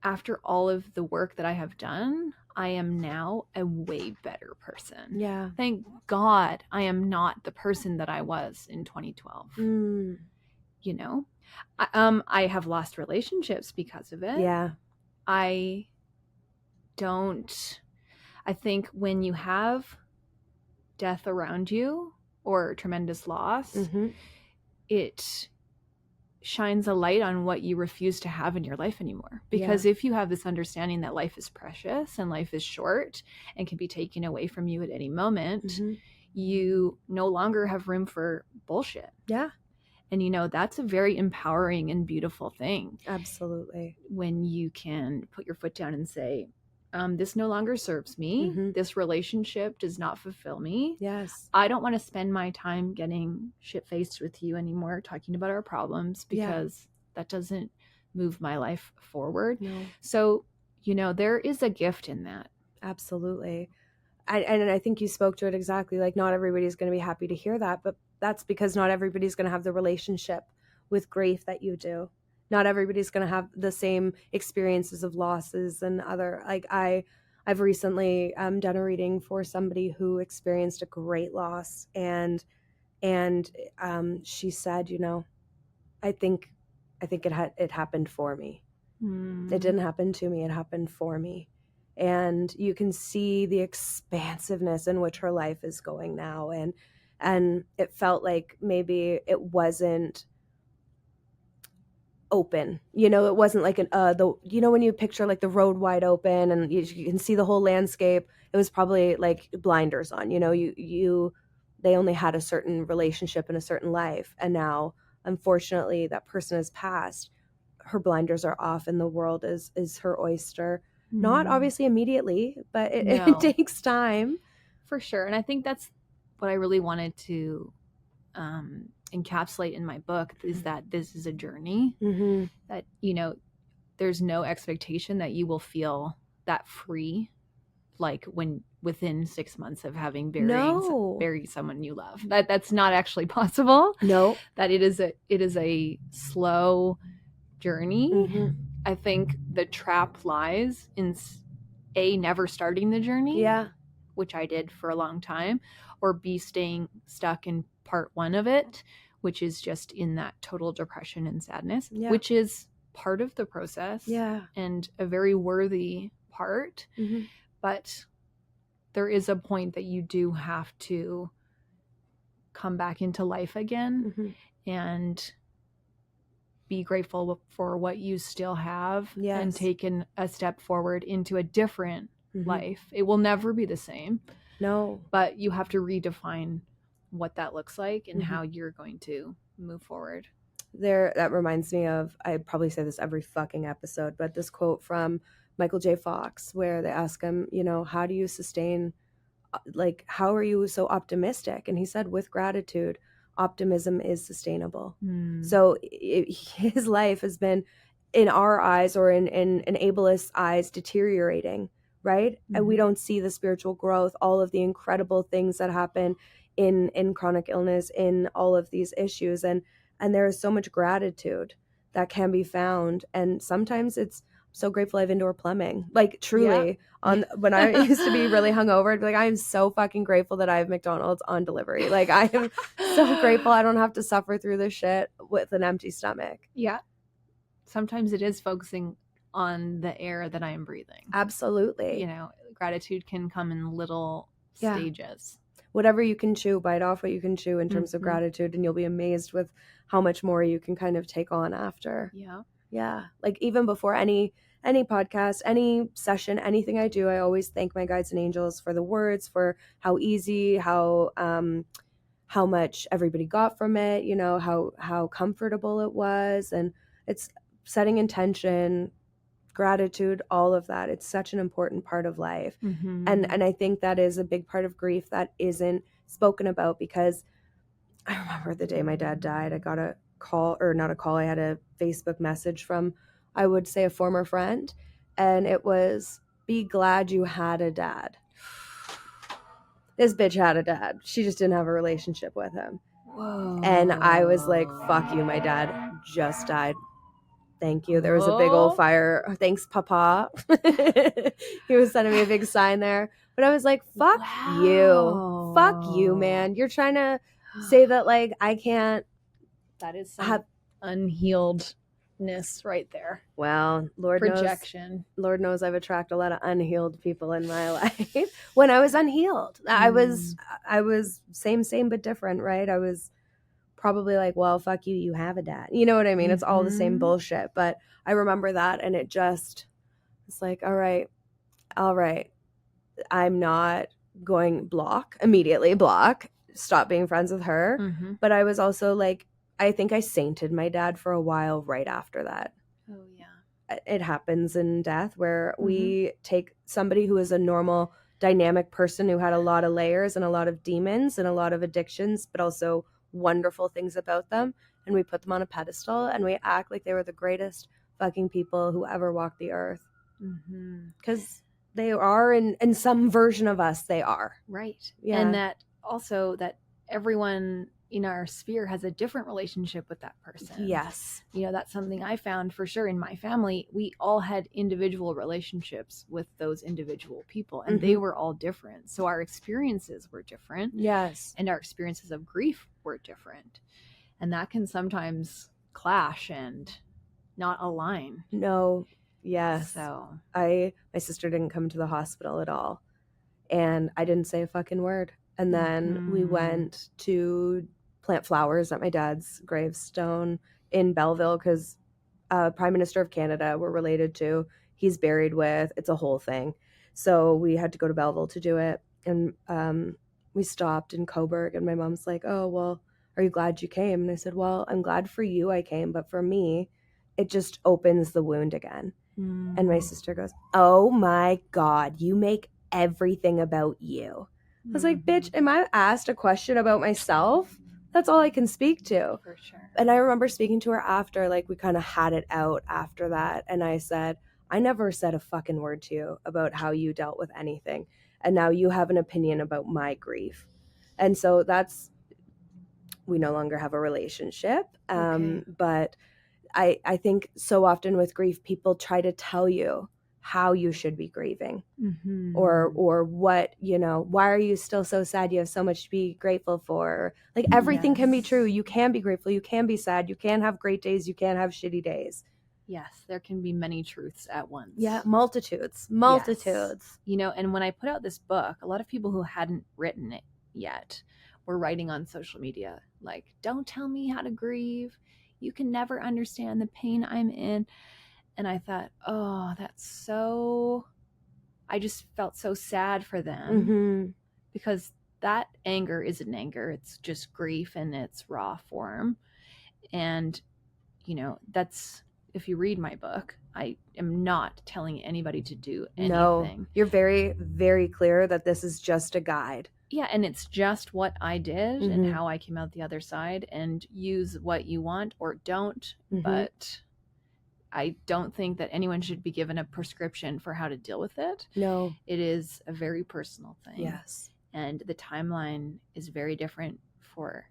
after all of the work that I have done, I am now a way better person. Yeah. Thank God I am not the person that I was in 2012. You know, I have lost relationships because of it. Yeah. I think when you have death around you or tremendous loss, it shines a light on what you refuse to have in your life anymore. Because if you have this understanding that life is precious and life is short and can be taken away from you at any moment, you no longer have room for bullshit. Yeah. And that's a very empowering and beautiful thing. Absolutely. When you can put your foot down and say, this no longer serves me. This relationship does not fulfill me. Yes. I don't want to spend my time getting shit-faced with you anymore, talking about our problems, because that doesn't move my life forward. No. So, there is a gift in that. Absolutely. And I think you spoke to it exactly. Like, not everybody's going to be happy to hear that, but that's because not everybody's going to have the relationship with grief that you do. Not everybody's going to have the same experiences of losses and other, like, I've recently done a reading for somebody who experienced a great loss, and she said, I think it happened for me. It didn't happen to me, it happened for me. And you can see the expansiveness in which her life is going now, and it felt like maybe it wasn't open, it wasn't like when you picture like the road wide open and you can see the whole landscape. It was probably like blinders on. They only had a certain relationship and a certain life, and now unfortunately that person has passed. Her blinders are off and the world is her oyster. Not obviously immediately, but it takes time. For sure. And I think that's what I really wanted to encapsulate in my book, is that this is a journey. That there's no expectation that you will feel that free, like within 6 months of having buried someone you love. That's not actually possible. No. That it is a slow journey. I think the trap lies in never starting the journey, which I did for a long time, or B, staying stuck in part one of it, which is just in that total depression and sadness, which is part of the process and a very worthy part. But there is a point that you do have to come back into life again and be grateful for what you still have and taken a step forward into a different life. It will never be the same. No. But you have to redefine what that looks like and how you're going to move forward. That reminds me of, I probably say this every fucking episode, but this quote from Michael J. Fox, where they ask him, how do you sustain, like, how are you so optimistic? And he said, with gratitude, optimism is sustainable. So his life has been, in our eyes or in ableist eyes, deteriorating, right? And we don't see the spiritual growth, all of the incredible things that happen in chronic illness, in all of these issues. And there is so much gratitude that can be found. And sometimes it's so grateful I have indoor plumbing, like truly. When I used to be really hungover, I'd be like, I am so fucking grateful that I have McDonald's on delivery. Like, I am so grateful I don't have to suffer through this shit with an empty stomach. Yeah. sometimes it is focusing on the air that I am breathing. Absolutely. You know, gratitude can come in little stages. Whatever you can chew, bite off what you can chew in terms of gratitude, and you'll be amazed with how much more you can kind of take on after. Yeah. Like even before any podcast, any session, anything I do, I always thank my guides and angels for the words, for how easy, how much everybody got from it, you know, how comfortable it was. And it's setting intention, gratitude, all of that. It's such an important part of life. And I think that is a big part of grief that isn't spoken about, because I remember the day my dad died, I got a call, or not a call, I had a Facebook message from, I would say, a former friend, and it was, be glad you had a dad. This bitch had a dad. She just didn't have a relationship with him. Whoa. And I was like, fuck you, my dad just died. Thank you. There was a big old fire. Thanks, Papa. He was sending me a big sign there. But I was like, fuck you. Fuck you, man. You're trying to say that, like, I can't. That is some unhealedness right there. Well, Projection. Lord knows I've attracted a lot of unhealed people in my life. When I was unhealed, I was same but different, right? I was probably like, well, fuck you, you have a dad. You know what I mean? It's all the same bullshit. But I remember that, and it's like, all right, I'm not going immediately block, stop being friends with her. But I was also like, I think I sainted my dad for a while right after that. Oh, yeah. It happens in death where we take somebody who is a normal, dynamic person who had a lot of layers and a lot of demons and a lot of addictions, but also wonderful things about them, and we put them on a pedestal and we act like they were the greatest fucking people who ever walked the earth, because they are, in some version of us, they are, right. And that also, that everyone in our sphere has a different relationship with that person. Yes. You know, that's something I found for sure in my family. We all had individual relationships with those individual people, and they were all different. So our experiences were different. Yes. And our experiences of grief were different. And that can sometimes clash and not align. No. Yes. So my sister didn't come to the hospital at all, and I didn't say a fucking word. And then we went to plant flowers at my dad's gravestone in Belleville, because Prime Minister of Canada we're related to, he's buried with, it's a whole thing. So we had to go to Belleville to do it. And we stopped in Coburg, and my mom's like, oh, well, are you glad you came? And I said, well, I'm glad for you I came, but for me, it just opens the wound again. And my sister goes, oh my God, you make everything about you. I was like, bitch, am I asked a question about myself? That's all I can speak to. For sure. And I remember speaking to her after, like, we kind of had it out after that. And I said, I never said a fucking word to you about how you dealt with anything. And now you have an opinion about my grief. And so we no longer have a relationship. But I think so often with grief, people try to tell you how you should be grieving, or what, you know, why are you still so sad? You have so much to be grateful for. Like, everything can be true. You can be grateful. You can be sad. You can have great days. You can have shitty days. Yes, there can be many truths at once. Yeah, multitudes. Yes. You know, and when I put out this book, a lot of people who hadn't written it yet were writing on social media, like, don't tell me how to grieve. You can never understand the pain I'm in. And I thought, oh, I just felt so sad for them, because that anger isn't anger. It's just grief in its raw form. And, you know, if you read my book, I am not telling anybody to do anything. No, you're very, very clear that this is just a guide. Yeah, and it's just what I did and how I came out the other side, and use what you want or don't. But I don't think that anyone should be given a prescription for how to deal with it. No. It is a very personal thing. Yes. And the timeline is very different for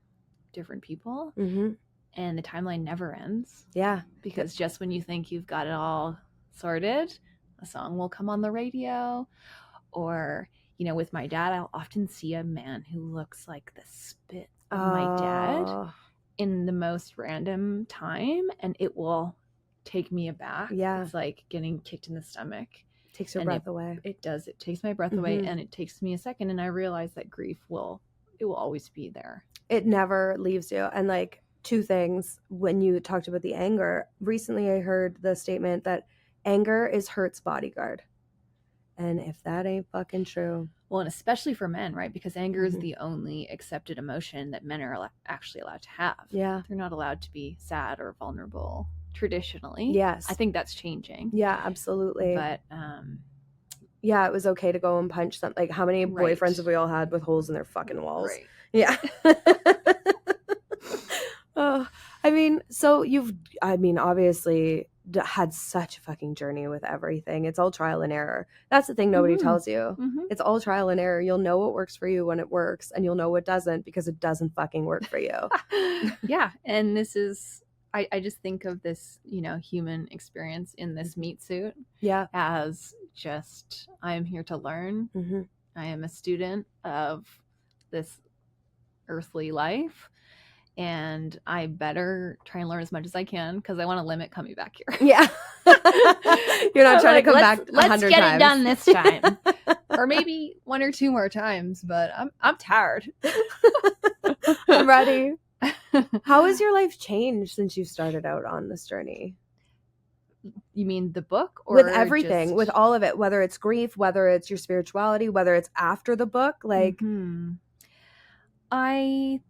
different people. And the timeline never ends. Yeah. Because just when you think you've got it all sorted, a song will come on the radio. Or, you know, with my dad, I'll often see a man who looks like the spit of my dad in the most random time, and it will take me aback. Yeah. It's like getting kicked in the stomach. Takes your And breath away. It does. It takes my breath away, and it takes me a second, and I realize that grief will always be there. It never leaves you. And like, two things when you talked about the anger. Recently I heard the statement that anger is hurt's bodyguard. And if that ain't fucking true. Well, and especially for men, right? Because anger is the only accepted emotion that men are actually allowed to have. Yeah. They're not allowed to be sad or vulnerable traditionally. Yes. I think that's changing. Yeah, absolutely. But yeah, it was okay to go and punch something. Like, how many boyfriends have we all had with holes in their fucking walls? Right. Yeah. Oh, I mean, so obviously had such a fucking journey with everything. It's all trial and error. That's the thing nobody tells you. It's all trial and error. You'll know what works for you when it works, and you'll know what doesn't because it doesn't fucking work for you. Yeah. And this is, I just think of this, human experience in this meat suit. Yeah. As just, I am here to learn. I am a student of this earthly life. And I better try and learn as much as I can because I want to limit coming back here. Yeah. You're not trying to come back 100 times. Let's get it done this time. Or maybe 1 or 2 more times, but I'm tired. I'm ready. How has your life changed since you started out on this journey? You mean the book? Or with everything, with all of it, whether it's grief, whether it's your spirituality, whether it's after the book, like... I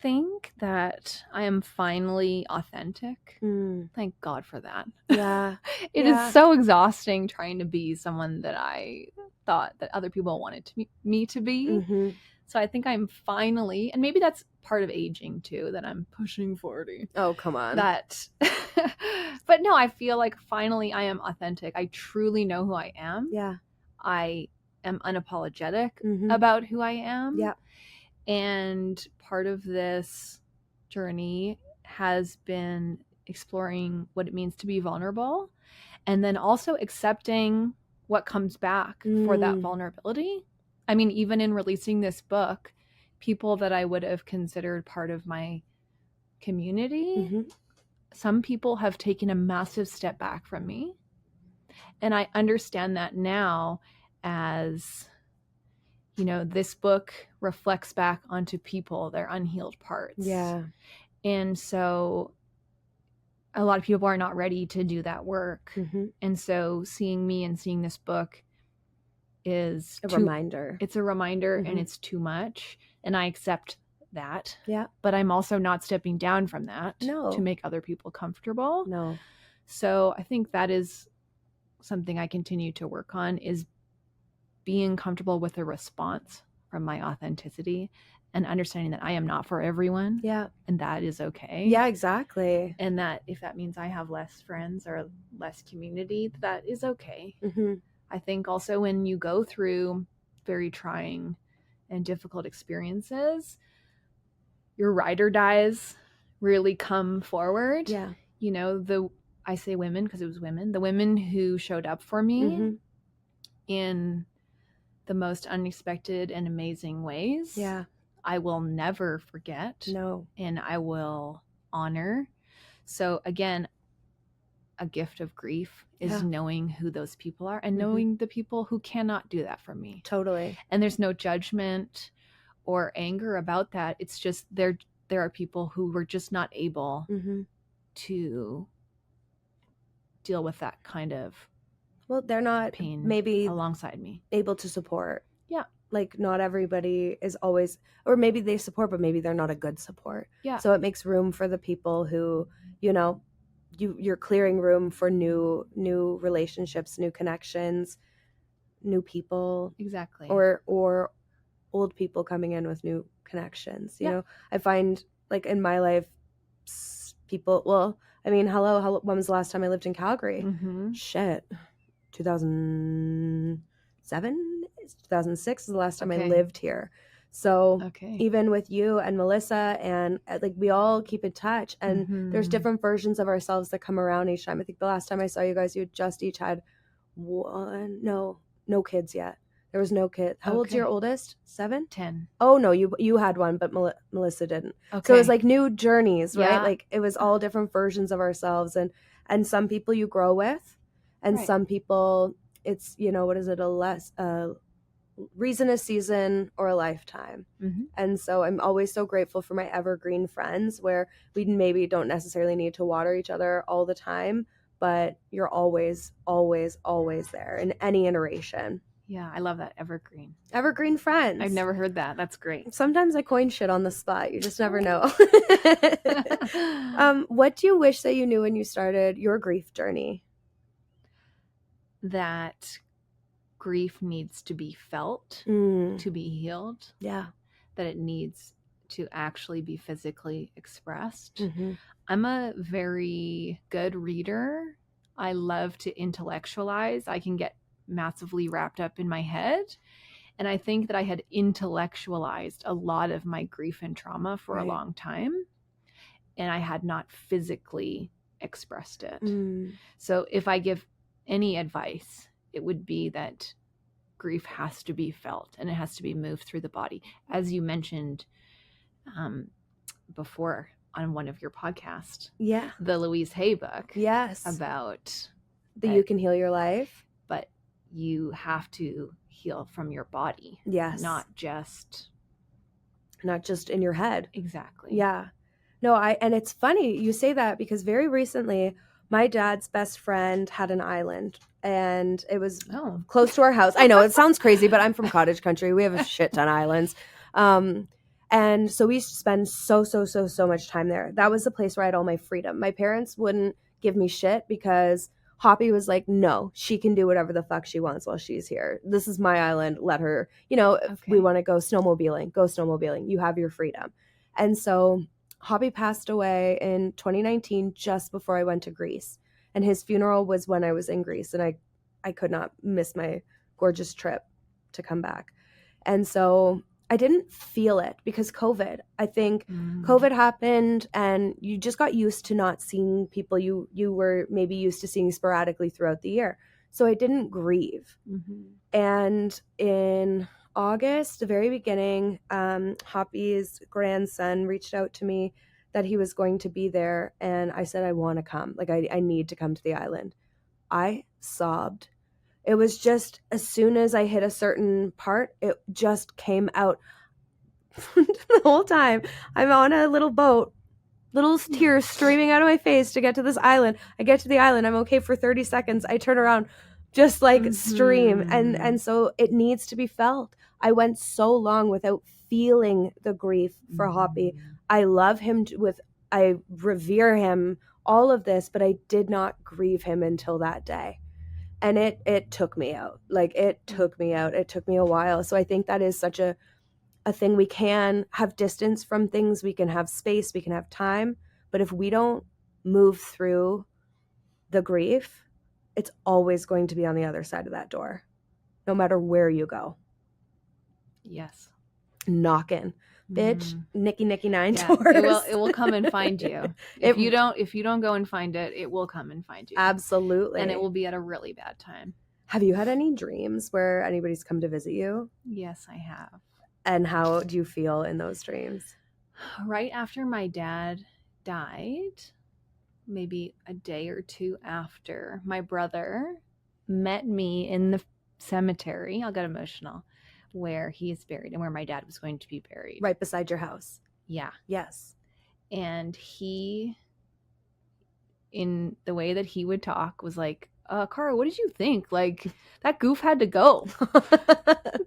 think that I am finally authentic. Thank God for that. Yeah. It is so exhausting trying to be someone that I thought that other people wanted me to be. So I think I'm finally, and maybe that's part of aging too, that I'm pushing 40. Oh, come on. But no, I feel like finally I am authentic. I truly know who I am. Yeah. I am unapologetic about who I am. Yeah. And part of this journey has been exploring what it means to be vulnerable, and then also accepting what comes back for that vulnerability. I mean, even in releasing this book, people that I would have considered part of my community, some people have taken a massive step back from me. And I understand that now as... this book reflects back onto people, their unhealed parts. Yeah. And so a lot of people are not ready to do that work. And so seeing me and seeing this book is a reminder. It's a reminder, and it's too much. And I accept that. Yeah. But I'm also not stepping down from that to make other people comfortable. No. So I think that is something I continue to work on, is being comfortable with the response from my authenticity and understanding that I am not for everyone. Yeah. And that is okay. Yeah, exactly. And that if that means I have less friends or less community, that is okay. I think also when you go through very trying and difficult experiences, your ride or dies really come forward. Yeah. I say women because it was women, the women who showed up for me in the most unexpected and amazing ways. Yeah. I will never forget. No. And I will honor. So again, a gift of grief is knowing who those people are and knowing the people who cannot do that for me. Totally. And there's no judgment or anger about that. It's just there are people who were just not able to deal with that kind of they're not pain maybe alongside me, able to support. Yeah. Like, not everybody is always, or maybe they support, but maybe they're not a good support. Yeah. So it makes room for the people who, you're clearing room for new relationships, new connections, new people. Exactly. Or old people coming in with new connections. You know, I find, like, in my life, people, when was the last time I lived in Calgary? Shit. 2007, 2006 is the last time I lived here. So even with you and Melissa, and like, we all keep in touch, and there's different versions of ourselves that come around each time. I think the last time I saw you guys, you just each had no kids yet. There was no kid. How old's your oldest? 7? 10. Oh no, you had one, but Melissa didn't. So it was like new journeys, right? Like, it was all different versions of ourselves, and And some people you grow with, and Right. some people it's, what is it, a reason, a season, or a lifetime. Mm-hmm. And so I'm always so grateful for my evergreen friends, where we maybe don't necessarily need to water each other all the time, but you're always, always, always there in any iteration. Yeah, I love that evergreen. Evergreen friends. I've never heard that. That's great. Sometimes I coin shit on the spot. You just never know. What do you wish that you knew when you started your grief journey? That grief needs to be felt, Mm, to be healed, yeah. that it needs to actually be physically expressed. Mm-hmm. I'm a very good reader. I love to intellectualize. I can get massively wrapped up in my head. And I think that I had intellectualized a lot of my grief and trauma for a long time. And I had not physically expressed it. So if I give any advice, it would be that grief has to be felt and it has to be moved through the body. As you mentioned before on one of your podcasts, the Louise Hay book, about that you can heal your life, but you have to heal from your body, not just in your head. Exactly. Yeah. No, and it's funny you say that, because very recently my dad's best friend had an island, and it was close to our house. I know it sounds crazy, but I'm from cottage country. We have a shit ton of islands. And so we used to spend so much time there. That was the place where I had all my freedom. My parents wouldn't give me shit because Hoppy was like, no, she can do whatever the fuck she wants while she's here. This is my island. Let her, if we want to go snowmobiling. You have your freedom. And so Hoppy passed away in 2019, just before I went to Greece. And his funeral was when I was in Greece, and I could not miss my gorgeous trip to come back. And so I didn't feel it because COVID. I think COVID happened, and you just got used to not seeing people you were maybe used to seeing sporadically throughout the year. So I didn't grieve. And in August, the very beginning, Hoppy's grandson reached out to me that he was going to be there, and I said, I want to come. Like, I need to come to the island. I sobbed. It was just, as soon as I hit a certain part, it just came out. The whole time I'm on a little boat, little tears streaming out of my face to get to this island. I get to the island, I'm okay for 30 seconds. I turn around, just like stream. And so it needs to be felt. I went so long without feeling the grief for Hoppy. I love him I revere him, all of this, but I did not grieve him until that day. And it took me out. It took me out. It took me a while. So I think that is such a thing. We can have distance from things. We can have space. We can have time. But if we don't move through the grief, it's always going to be on the other side of that door, no matter where you go. Yes. Knocking. Bitch, Nicky 9 doors. It will come and find you. If you don't go and find it, it will come and find you. Absolutely. And it will be at a really bad time. Have you had any dreams where anybody's come to visit you? Yes, I have. And how do you feel in those dreams? Right after my dad died, maybe a day or two after, my brother met me in the cemetery. I'll get emotional. Where he is buried and where my dad was going to be buried. Right beside your house. Yeah. Yes. And he, in the way that he would talk, was like, Cara, what did you think? Like, that goof had to go.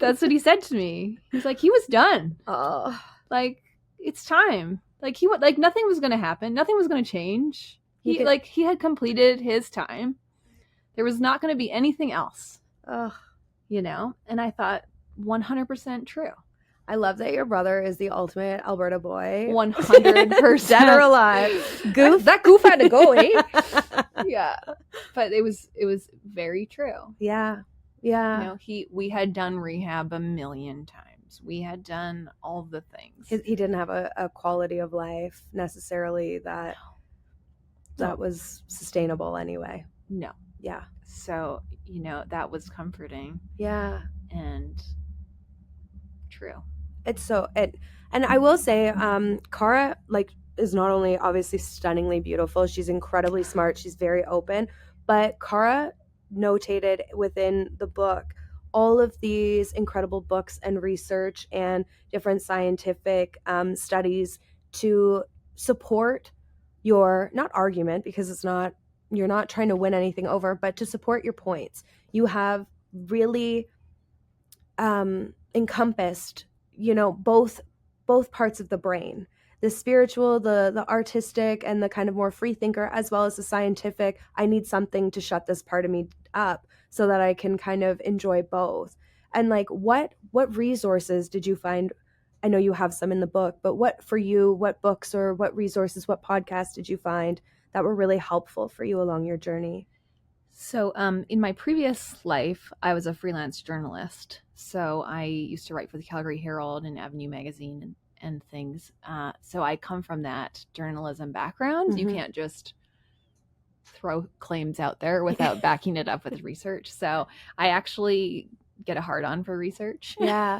That's what he said to me. He's like, he was done. Oh. Like, it's time. Like, nothing was going to happen. Nothing was going to change. He had completed his time. There was not going to be anything else. Ugh. And I thought, 100% true. I love that your brother is the ultimate Alberta boy. 100%. Dead or alive. Goof. That goof had to go, eh? Yeah. But it was very true. Yeah. Yeah. We had done rehab a million times. We had done all the things. He didn't have a quality of life necessarily that was sustainable anyway. No. Yeah. So, that was comforting. Yeah. And true. It's and I will say, Cara, is not only obviously stunningly beautiful, she's incredibly smart, she's very open, but Cara notated within the book all of these incredible books and research and different scientific studies to support your, not argument, because it's not, you're not trying to win anything over, but to support your points. You have really encompassed, both parts of the brain, the spiritual, the artistic, and the kind of more free thinker, as well as the scientific. I need something to shut this part of me up so that I can kind of enjoy both. And like, what resources did you find? I know you have some in the book, but what for you, what books or what resources, what podcasts did you find that were really helpful for you along your journey? So, in my previous life, I was a freelance journalist. So, I used to write for the Calgary Herald and Avenue Magazine and things. So, I come from that journalism background. Mm-hmm. You can't just throw claims out there without backing it up with research. So, I actually get a hard on for research. Yeah.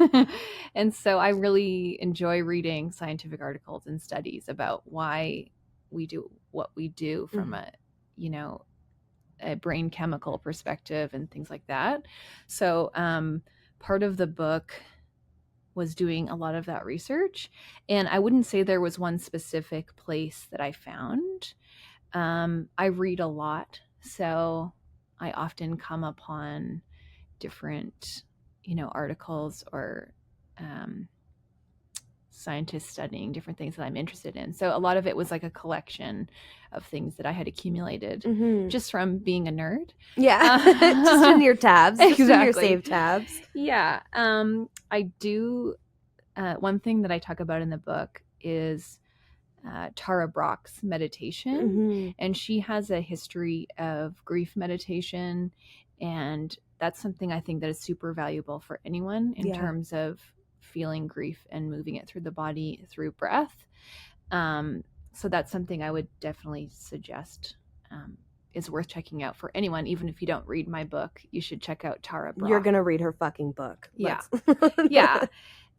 And so, I really enjoy reading scientific articles and studies about why we do what we do from a brain chemical perspective and things like that. So part of the book was doing a lot of that research. And I wouldn't say there was one specific place that I found. I read a lot. So I often come upon different, articles or scientists studying different things that I'm interested in. So a lot of it was like a collection of things that I had accumulated just from being a nerd. Yeah. Just in your tabs. Exactly. Just in your save tabs. Yeah. I do. One thing that I talk about in the book is Tara Brach's meditation. And she has a history of grief meditation. And that's something I think that is super valuable for anyone in terms of feeling grief and moving it through the body through breath. So that's something I would definitely suggest is worth checking out for anyone. Even if you don't read my book, you should check out Tara Brach. You're going to read her fucking book. Yeah. Yeah.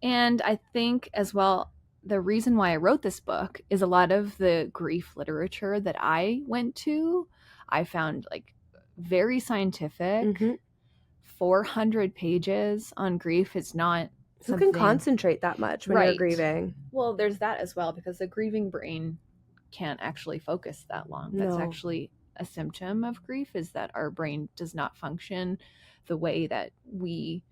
And I think as well, the reason why I wrote this book is a lot of the grief literature that I went to, I found like very scientific. 400 pages on grief is not something. You can concentrate that much when you're grieving. Well, there's that as well, because the grieving brain can't actually focus that long. That's actually a symptom of grief, is that our brain does not function the way that we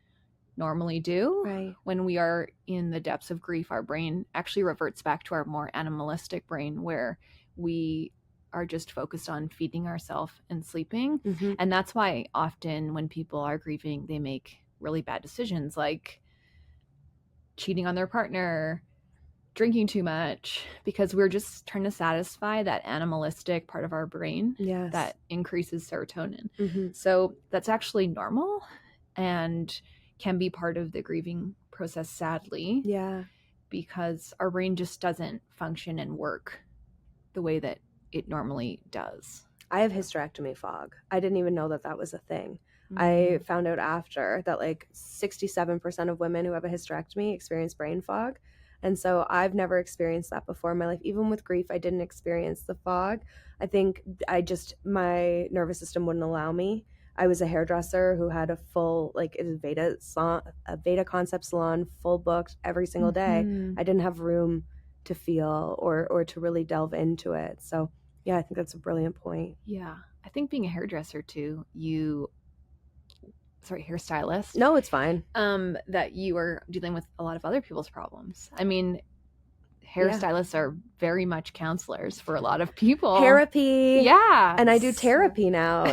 normally do. Right. When we are in the depths of grief, our brain actually reverts back to our more animalistic brain, where we are just focused on feeding ourselves and sleeping. And that's why often when people are grieving, they make really bad decisions, like cheating on their partner, drinking too much, because we're just trying to satisfy that animalistic part of our brain that increases serotonin. So that's actually normal and can be part of the grieving process, sadly. Yeah. Because our brain just doesn't function and work the way that it normally does. I have hysterectomy fog. I didn't even know that that was a thing. I found out after that like 67% of women who have a hysterectomy experience brain fog. And so I've never experienced that before in my life. Even with grief, I didn't experience the fog. I think my nervous system wouldn't allow me. I was a hairdresser who had a full, like, a Veda concept salon, full booked every single day. I didn't have room to feel or to really delve into it. So yeah, I think that's a brilliant point. Yeah. I think being a hairdresser too, hairstylist. No, it's fine. That you are dealing with a lot of other people's problems. I mean, hairstylists are very much counselors for a lot of people. Therapy. Yeah. And I do therapy now.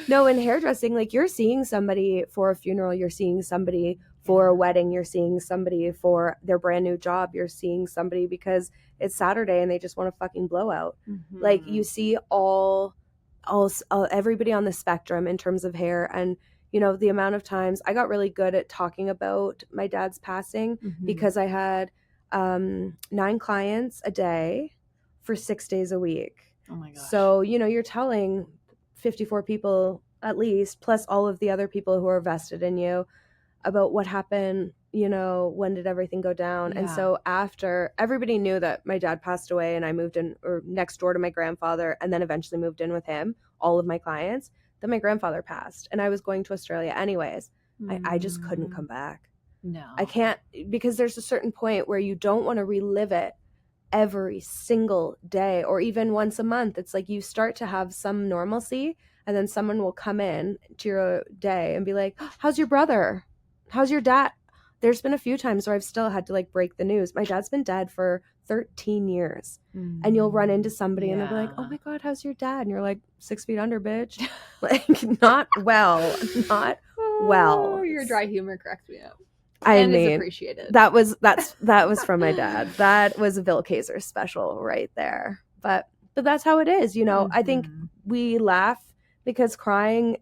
No, in hairdressing, like, you're seeing somebody for a funeral, you're seeing somebody for a wedding, you're seeing somebody for their brand new job, you're seeing somebody because it's Saturday and they just want a fucking blowout. Like, you see all everybody on the spectrum in terms of hair. And the amount of times I got really good at talking about my dad's passing because I had 9 clients a day for 6 days a week. Oh my gosh. So, you're telling 54 people at least, plus all of the other people who are vested in you, about what happened, when did everything go down? And Yeah. so after everybody knew that my dad passed away and I moved in or next door to my grandfather and then eventually moved in with him, all of my clients, then my grandfather passed and I was going to Australia anyways. I just couldn't come back. No. I can't, because there's a certain point where you don't want to relive it every single day or even once a month. It's like you start to have some normalcy and then someone will come in to your day and be like, how's your brother? How's your dad? There's been a few times where I've still had to like break the news. My dad's been dead for 13 years. And you'll run into somebody and they'll be like, oh my God, how's your dad? And you're like, 6 feet under, bitch. Like, not well. Oh, your dry humor cracks me up. I and mean, is appreciated. that was from my dad. That was a Bill Kaiser special right there. But that's how it is, I think we laugh because crying,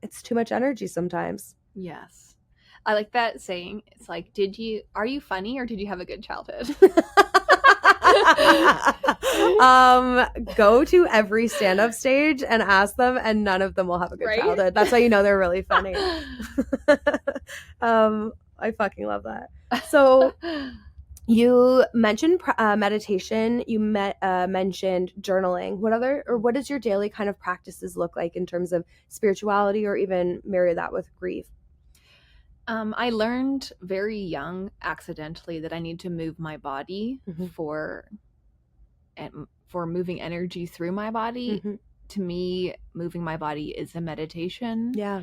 it's too much energy sometimes. Yes. I like that saying. It's like, are you funny or did you have a good childhood? Go to every stand-up stage and ask them and none of them will have a good childhood. That's how you know they're really funny. I fucking love that. So you mentioned meditation. You mentioned journaling. What does your daily kind of practices look like in terms of spirituality or even marry that with grief? I learned very young accidentally that I need to move my body for moving energy through my body. To me, moving my body is a meditation. Yeah.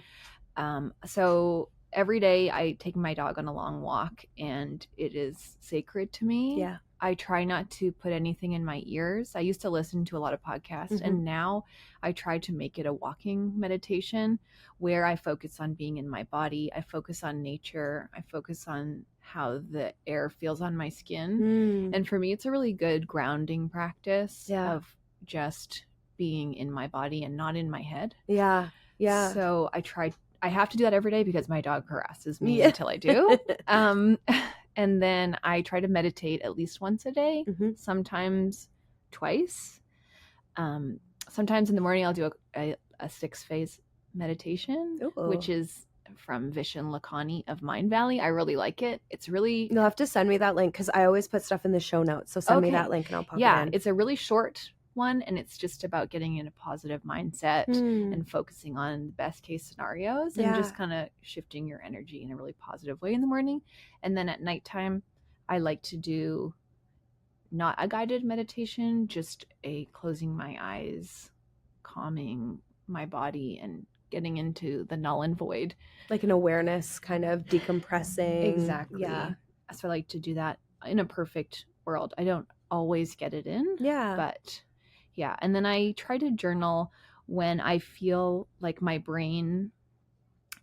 So every day I take my dog on a long walk and it is sacred to me. Yeah. I try not to put anything in my ears. I used to listen to a lot of podcasts and now I try to make it a walking meditation where I focus on being in my body. I focus on nature. I focus on how the air feels on my skin. And for me, it's a really good grounding practice of just being in my body and not in my head. Yeah. Yeah. So I have to do that every day because my dog harasses me until I do. And then I try to meditate at least once a day, sometimes twice. Sometimes in the morning I'll do a 6-phase meditation, which is from Vishen Lakhani of Mind Valley. I really like it. It's really... You'll have to send me that link because I always put stuff in the show notes. So send me that link and I'll pop it in. Yeah, it's a really short one and it's just about getting in a positive mindset and focusing on the best case scenarios and just kind of shifting your energy in a really positive way in the morning. And then at nighttime I like to do not a guided meditation, just a closing my eyes, calming my body and getting into the null and void, like an awareness kind of decompressing. Exactly. Yeah. So I like to do that in a perfect world. I don't always get it in, but yeah. And then I try to journal when I feel like my brain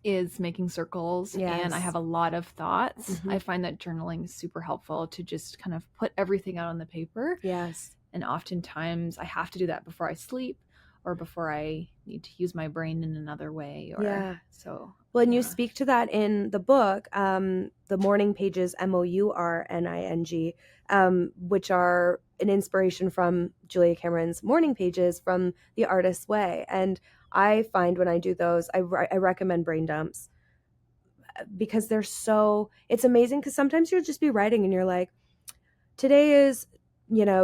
is making circles and I have a lot of thoughts. I find that journaling is super helpful to just kind of put everything out on the paper. Yes. And oftentimes I have to do that before I sleep or before I need to use my brain in another way. So. Well, and you speak to that in the book, the morning pages, MOURNING, which are an inspiration from Julia Cameron's morning pages from The Artist's Way. And I find when I do those, I recommend brain dumps because it's amazing because sometimes you'll just be writing and you're like, today is,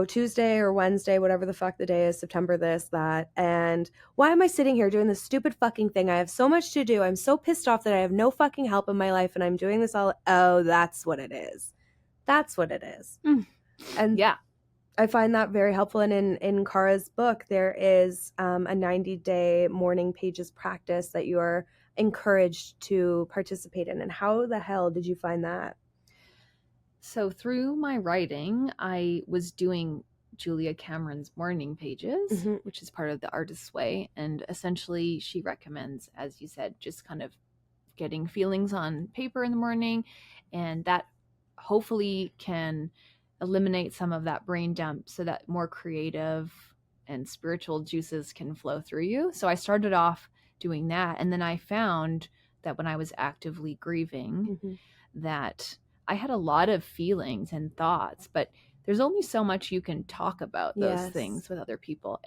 Tuesday or Wednesday, whatever the fuck the day is, September this, that. And why am I sitting here doing this stupid fucking thing? I have so much to do. I'm so pissed off that I have no fucking help in my life and I'm doing this all. Oh, that's what it is. That's what it is. And yeah, I find that very helpful. And in Cara's book, there is a 90-day morning pages practice that you are encouraged to participate in. And how the hell did you find that? So through my writing, I was doing Julia Cameron's morning pages, which is part of The Artist's Way. And essentially she recommends, as you said, just kind of getting feelings on paper in the morning. And that hopefully can eliminate some of that brain dump so that more creative and spiritual juices can flow through you. So I started off doing that. And then I found that when I was actively grieving, that I had a lot of feelings and thoughts, but there's only so much you can talk about those things with other people.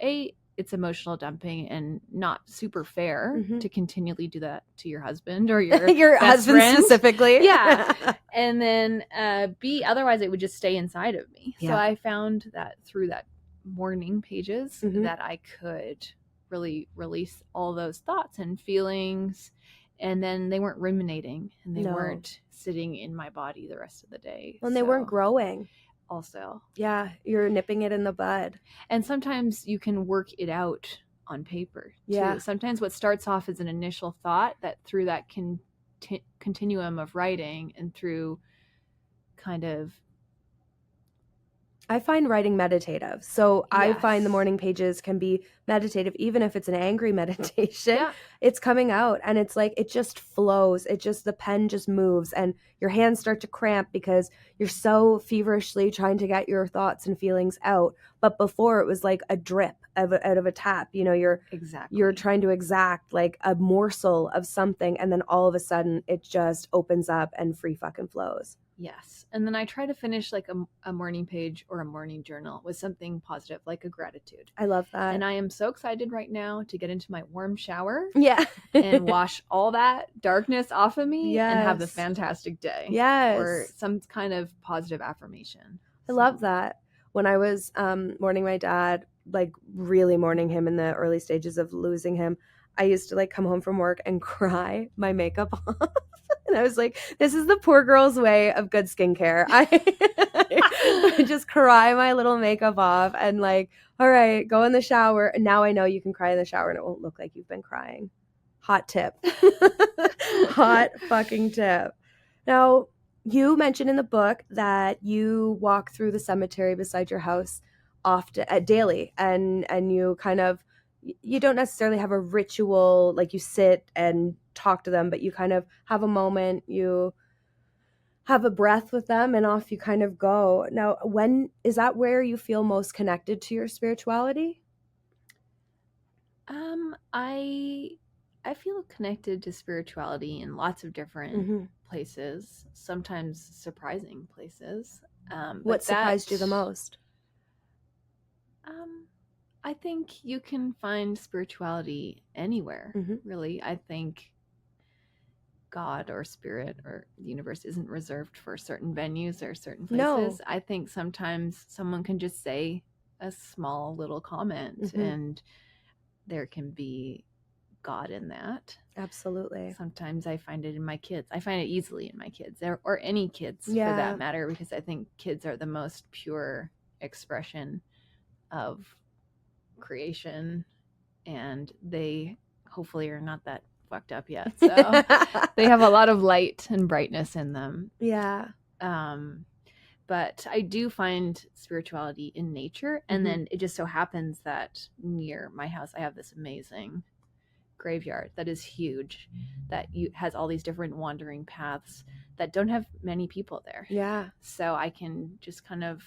it's emotional dumping and not super fair Mhm. to continually do that to your husband or your Your best husband friend. specifically. Yeah. And then B, otherwise it would just stay inside of me. So Yeah. I found that through that morning pages Mhm. that I could really release all those thoughts and feelings, and then they weren't ruminating and they No. weren't sitting in my body the rest of the day. When they weren't growing. Also. Yeah, you're nipping it in the bud. And sometimes you can work it out on paper too. Yeah. Sometimes what starts off as an initial thought, that through that continuum of writing and through kind of, I find writing meditative. So I find the Yes. morning pages can be meditative, even if it's an angry meditation. Yeah. It's coming out and it's like it just flows. The pen just moves and your hands start to cramp because you're so feverishly trying to get your thoughts and feelings out. But before it was like a drip out of a tap. You know, Exactly. you're trying to exact like a morsel of something, and then all of a sudden it just opens up and free fucking flows. Yes. And then I try to finish like a morning page or a morning journal with something positive, like a gratitude. I love that. And I am so excited right now to get into my warm shower. Yeah. And wash all that darkness off of me. Yes. And have a fantastic day. Yes. Or some kind of positive affirmation. I love that. When I was mourning my dad, like really mourning him in the early stages of losing him, I used to like come home from work and cry my makeup off. And I was like, this is the poor girl's way of good skincare. I just cry my little makeup off and like, all right, go in the shower. And now I know you can cry in the shower and it won't look like you've been crying. Hot tip. Hot fucking tip. Now, you mentioned in the book that you walk through the cemetery beside your house often, daily, and you kind of, you don't necessarily have a ritual, like you sit and talk to them, but you kind of have a moment, you have a breath with them, and off you kind of go. Now, is that where you feel most connected to your spirituality? I feel connected to spirituality in lots of different places, sometimes surprising places. What surprised you the most? I think you can find spirituality anywhere, really. I think God or spirit or the universe isn't reserved for certain venues or certain places. No. I think sometimes someone can just say a small little comment and there can be God in that. Absolutely. Sometimes I find it in my kids. I find it easily in my kids or any kids for that matter, because I think kids are the most pure expression of creation, and they hopefully are not that fucked up yet. So they have a lot of light and brightness in them. Yeah. But I do find spirituality in nature. And then it just so happens that near my house, I have this amazing graveyard that is huge, that has all these different wandering paths that don't have many people there. Yeah. So I can just kind of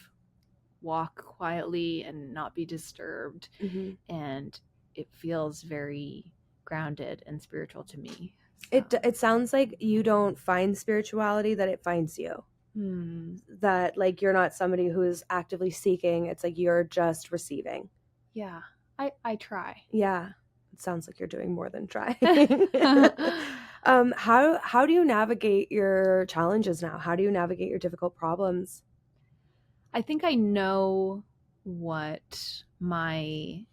walk quietly and not be disturbed. And it feels very grounded and spiritual to me. So. It sounds like you don't find spirituality, that it finds you. That like you're not somebody who is actively seeking. It's like you're just receiving. Yeah. I try. Yeah. It sounds like you're doing more than trying. How do you navigate your challenges now? How do you navigate your difficult problems? I think I know what my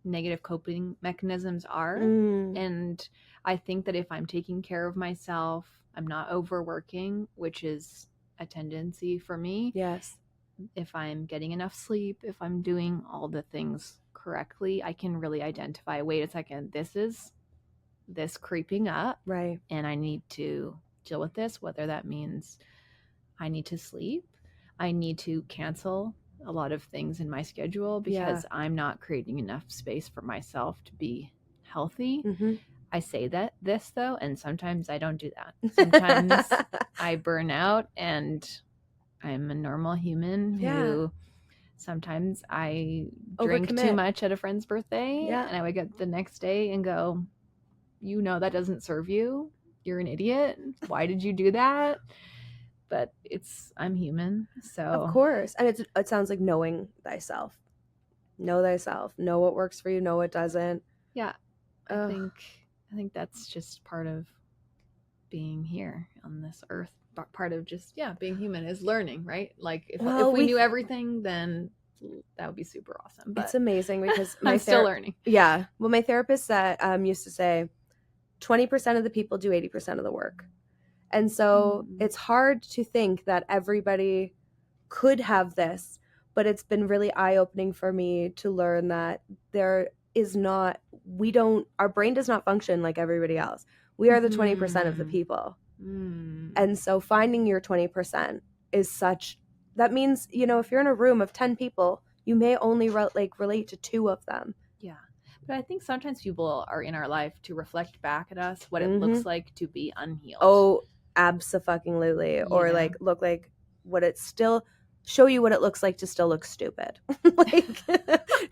negative coping mechanisms are. And I think that if I'm taking care of myself, I'm not overworking, which is a tendency for me. Yes. If I'm getting enough sleep, if I'm doing all the things correctly, I can really identify, wait a second, this is this creeping up. Right. And I need to deal with this, whether that means I need to sleep, I need to cancel a lot of things in my schedule because I'm not creating enough space for myself to be healthy. I say this though, and sometimes I don't do that. Sometimes I burn out and I'm a normal human who sometimes I drink too much at a friend's birthday and I wake up the next day and go, you know, that doesn't serve you. You're an idiot. Why did you do that? But I'm human. So of course. And it sounds like knowing thyself. Know thyself. Know what works for you, know what doesn't. Yeah. Ugh. I think that's just part of being here on this earth. Part of just being human is learning, right? Like if we knew everything, then that would be super awesome. But it's amazing because I'm still learning. Yeah. Well, my therapist said, used to say 20% of the people do 80% of the work. And so it's hard to think that everybody could have this, but it's been really eye-opening for me to learn that there is not, our brain does not function like everybody else. We are the 20% of the people. And so finding your 20% is that means, if you're in a room of 10 people, you may only relate to 2 of them. Yeah. But I think sometimes people are in our life to reflect back at us what it looks like to be unhealed. Oh, absolutely. Or look like what it still show you what it looks like to still look stupid. Like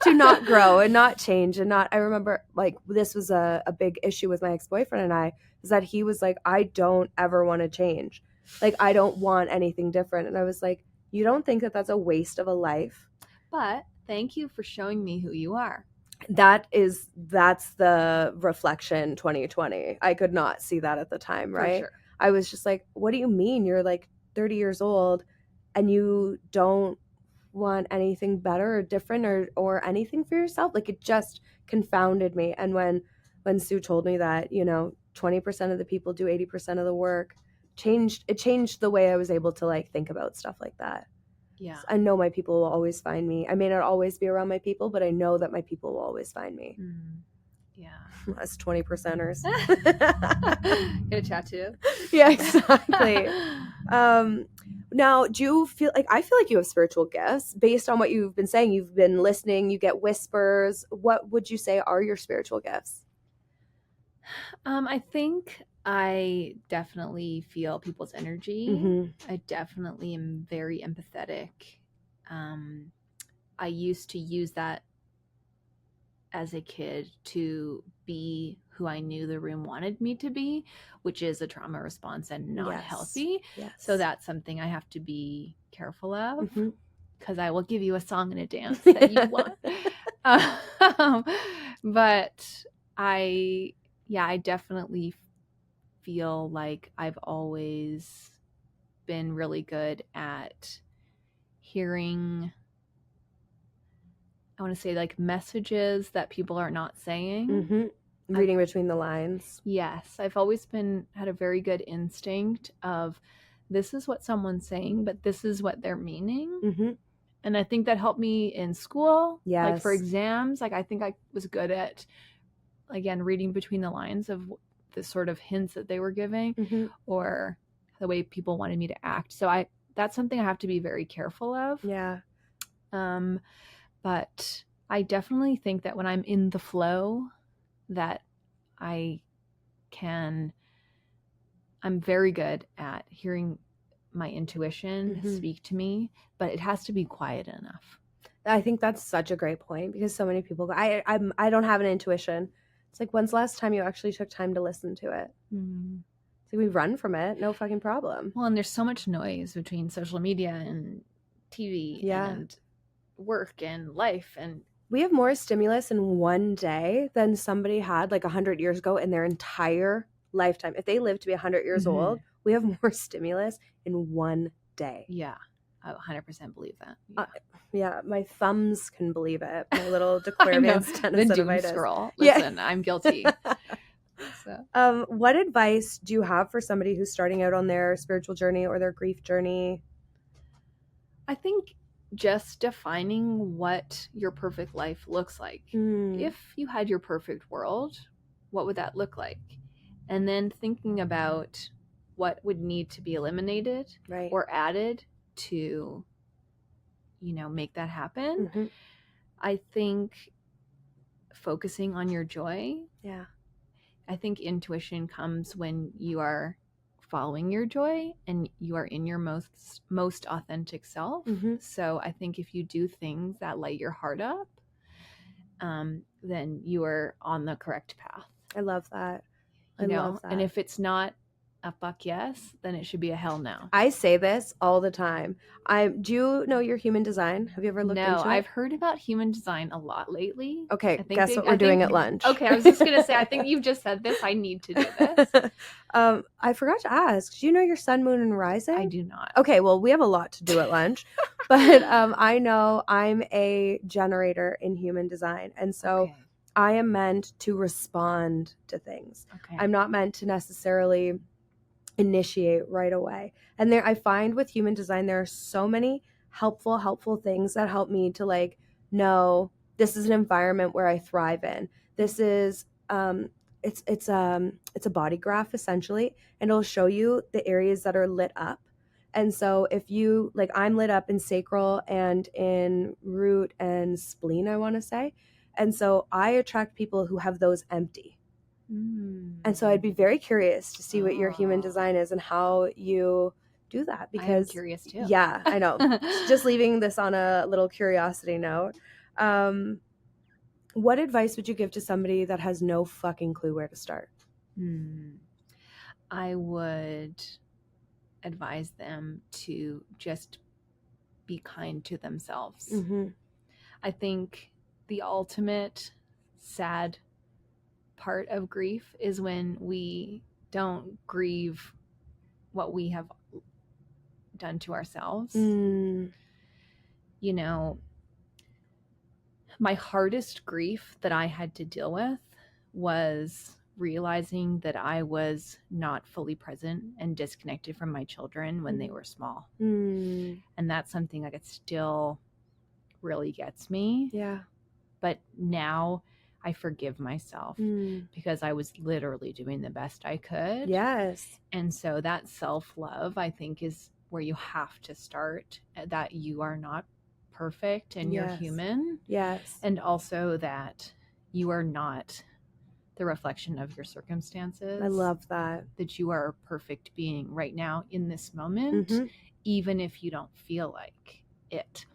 to not grow and not change and not. I remember this was a big issue with my ex-boyfriend and I, is that he was like, I don't ever want to change. Like, I don't want anything different. And I was like, you don't think that that's a waste of a life? But thank you for showing me who you are. That's the reflection 2020. I could not see that at the time, right? For sure. I was just like, what do you mean you're like 30 years old and you don't want anything better or different or anything for yourself? Like, it just confounded me. And when Sue told me that, 20% of the people do 80% of the work, it changed the way I was able to think about stuff like that. Yeah. I know my people will always find me. I may not always be around my people, but I know that my people will always find me. Yeah. Us 20%ers. Get a tattoo. Yeah, exactly. Now, do you feel I feel like you have spiritual gifts based on what you've been saying? You've been listening, you get whispers. What would you say are your spiritual gifts? I think I definitely feel people's energy. Mm-hmm. I definitely am very empathetic. I used to use that as a kid to be who I knew the room wanted me to be, which is a trauma response and not healthy. Yes. So that's something I have to be careful of, because I will give you a song and a dance that you want. But I definitely feel like I've always been really good at hearing, I want to say, messages that people are not saying. Reading between the lines. Yes. I've always had a very good instinct of, this is what someone's saying, but this is what they're meaning. And I think that helped me in school. Yes. Like for exams, I think I was good at, again, reading between the lines of the sort of hints that they were giving or the way people wanted me to act. So that's something I have to be very careful of. Yeah. But I definitely think that when I'm in the flow, that I'm very good at hearing my intuition speak to me, but it has to be quiet enough. I think that's such a great point, because so many people go, I don't have an intuition. It's like, when's the last time you actually took time to listen to it? It's like, we run from it, no fucking problem. Well, and there's so much noise between social media and TV and work and life, and we have more stimulus in one day than somebody had 100 years ago in their entire lifetime. If they live to be 100 years old, we have more stimulus in one day. Yeah, I 100% believe that. Yeah, my thumbs can believe it. My little Declaravan's the doom scroll. Listen, I'm guilty. So. What advice do you have for somebody who's starting out on their spiritual journey or their grief journey? I think just defining what your perfect life looks like. If you had your perfect world, what would that look like? And then thinking about what would need to be eliminated or added to, make that happen. I think focusing on your joy. Yeah. I think intuition comes when you are following your joy and you are in your most authentic self. So I think if you do things that light your heart up, then you are on the correct path. I love that. I love that. And if it's not a fuck yes, then it should be a hell no. I say this all the time. Do you know your human design? Have you ever looked No, into it? I've heard about human design a lot lately. Okay, I think guess what we're doing at lunch. Okay, I was just gonna say, I think you've just said this. I need to do this. I forgot to ask. Do you know your sun, moon, and rising? I do not. Okay, well, we have a lot to do at lunch, but I know I'm a generator in human design, and so Okay. I am meant to respond to things. Okay. I'm not meant to necessarily initiate right away. And there, I find with human design, there are so many helpful things that help me to like know this is an environment where I thrive in. This is it's a body graph essentially, and it'll show you the areas that are lit up. And so if you like, I'm lit up in sacral and in root and spleen, I want to say. And so I attract people who have those empty. And so I'd be very curious to see what your human design is and how you do that, because I'm curious too. Yeah, I know. Just leaving this on a little curiosity note. What advice would you give to somebody that has no fucking clue where to start? I would advise them to just be kind to themselves. Mm-hmm. I think the ultimate sad part of grief is when we don't grieve what we have done to ourselves. You know, my hardest grief that I had to deal with was realizing that I was not fully present and disconnected from my children when they were small. And that's something that it still really gets me. Yeah. But now I forgive myself because I was literally doing the best I could. Yes. And so that self-love, I think, is where you have to start, that you are not perfect and you're human. Yes. And also that you are not the reflection of your circumstances. I love that. That you are a perfect being right now in this moment, even if you don't feel like it.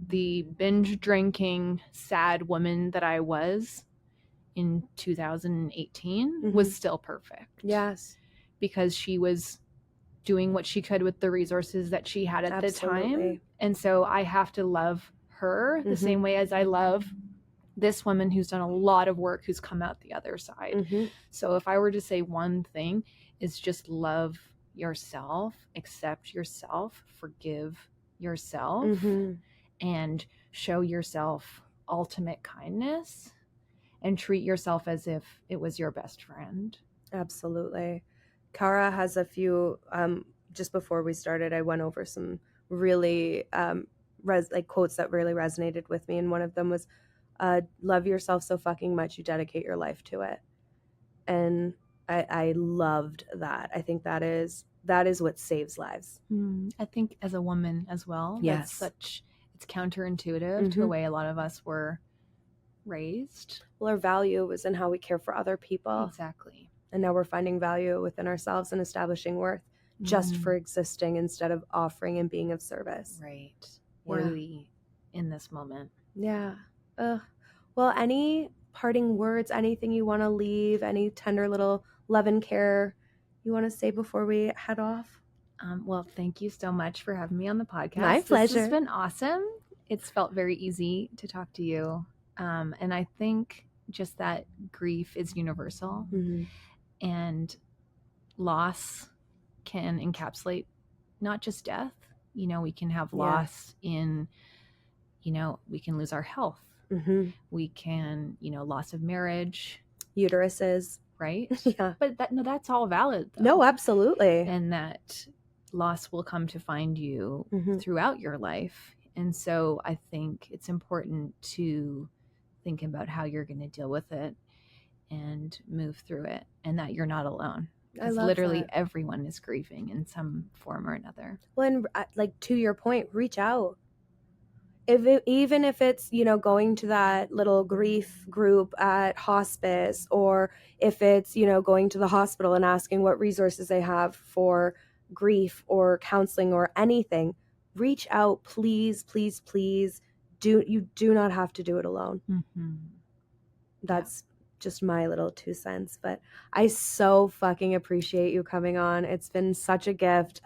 The binge drinking sad woman that I was in 2018 was still perfect. Yes. Because she was doing what she could with the resources that she had at the time. And so I have to love her the same way as I love this woman who's done a lot of work, who's come out the other side. So if I were to say one thing, is just love yourself, accept yourself, forgive yourself, and show yourself ultimate kindness, and treat yourself as if it was your best friend. Absolutely. Cara has a few, just before we started, I went over some really quotes that really resonated with me. And one of them was, love yourself so fucking much you dedicate your life to it. And I loved that. I think that is what saves lives. I think as a woman as well, yes, it's counterintuitive to the way a lot of us were raised. Well, our value was in how we care for other people. Exactly. And now we're finding value within ourselves and establishing worth just for existing instead of offering and being of service. Right. Worthy in this moment. Yeah. Well, any parting words, anything you want to leave, any tender little love and care you want to say before we head off? Well, thank you so much for having me on the podcast. My pleasure. This has been awesome. It's felt very easy to talk to you. And I think just that grief is universal. And loss can encapsulate not just death. You know, we can have loss in, you know, we can lose our health. We can, you know, loss of marriage. Uteruses. Right? Yeah. But that's all valid, though. No, absolutely. And that loss will come to find you throughout your life. And so I think it's important to think about how you're going to deal with it and move through it, and that you're not alone. Because literally everyone is grieving in some form or another. Well, and like to your point, reach out. Even if it's, you know, going to that little grief group at hospice, or if it's, you know, going to the hospital and asking what resources they have for grief or counseling or anything, reach out, please, please, please. You do not have to do it alone. That's just my little 2 cents. But I so fucking appreciate you coming on. It's been such a gift.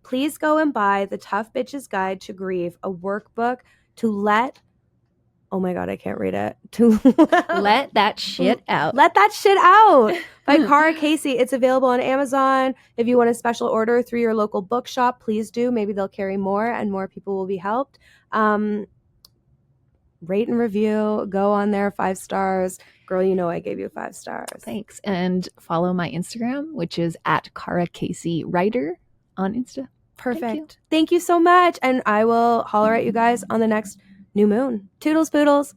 Please go and buy The Tough Bitch's Guide to Grief, a workbook to let, oh my God, I can't read it. To let that shit out. Let that shit out by Cara Casey. It's available on Amazon. If you want a special order through your local bookshop, please do. Maybe they'll carry more and more people will be helped. Rate and review. Go on there, 5 stars. Girl, you know I gave you 5 stars. Thanks. And follow my Instagram, which is at Cara Casey Writer on Insta. Perfect. Thank you so much. And I will holler at you guys on the next new moon. Toodles poodles.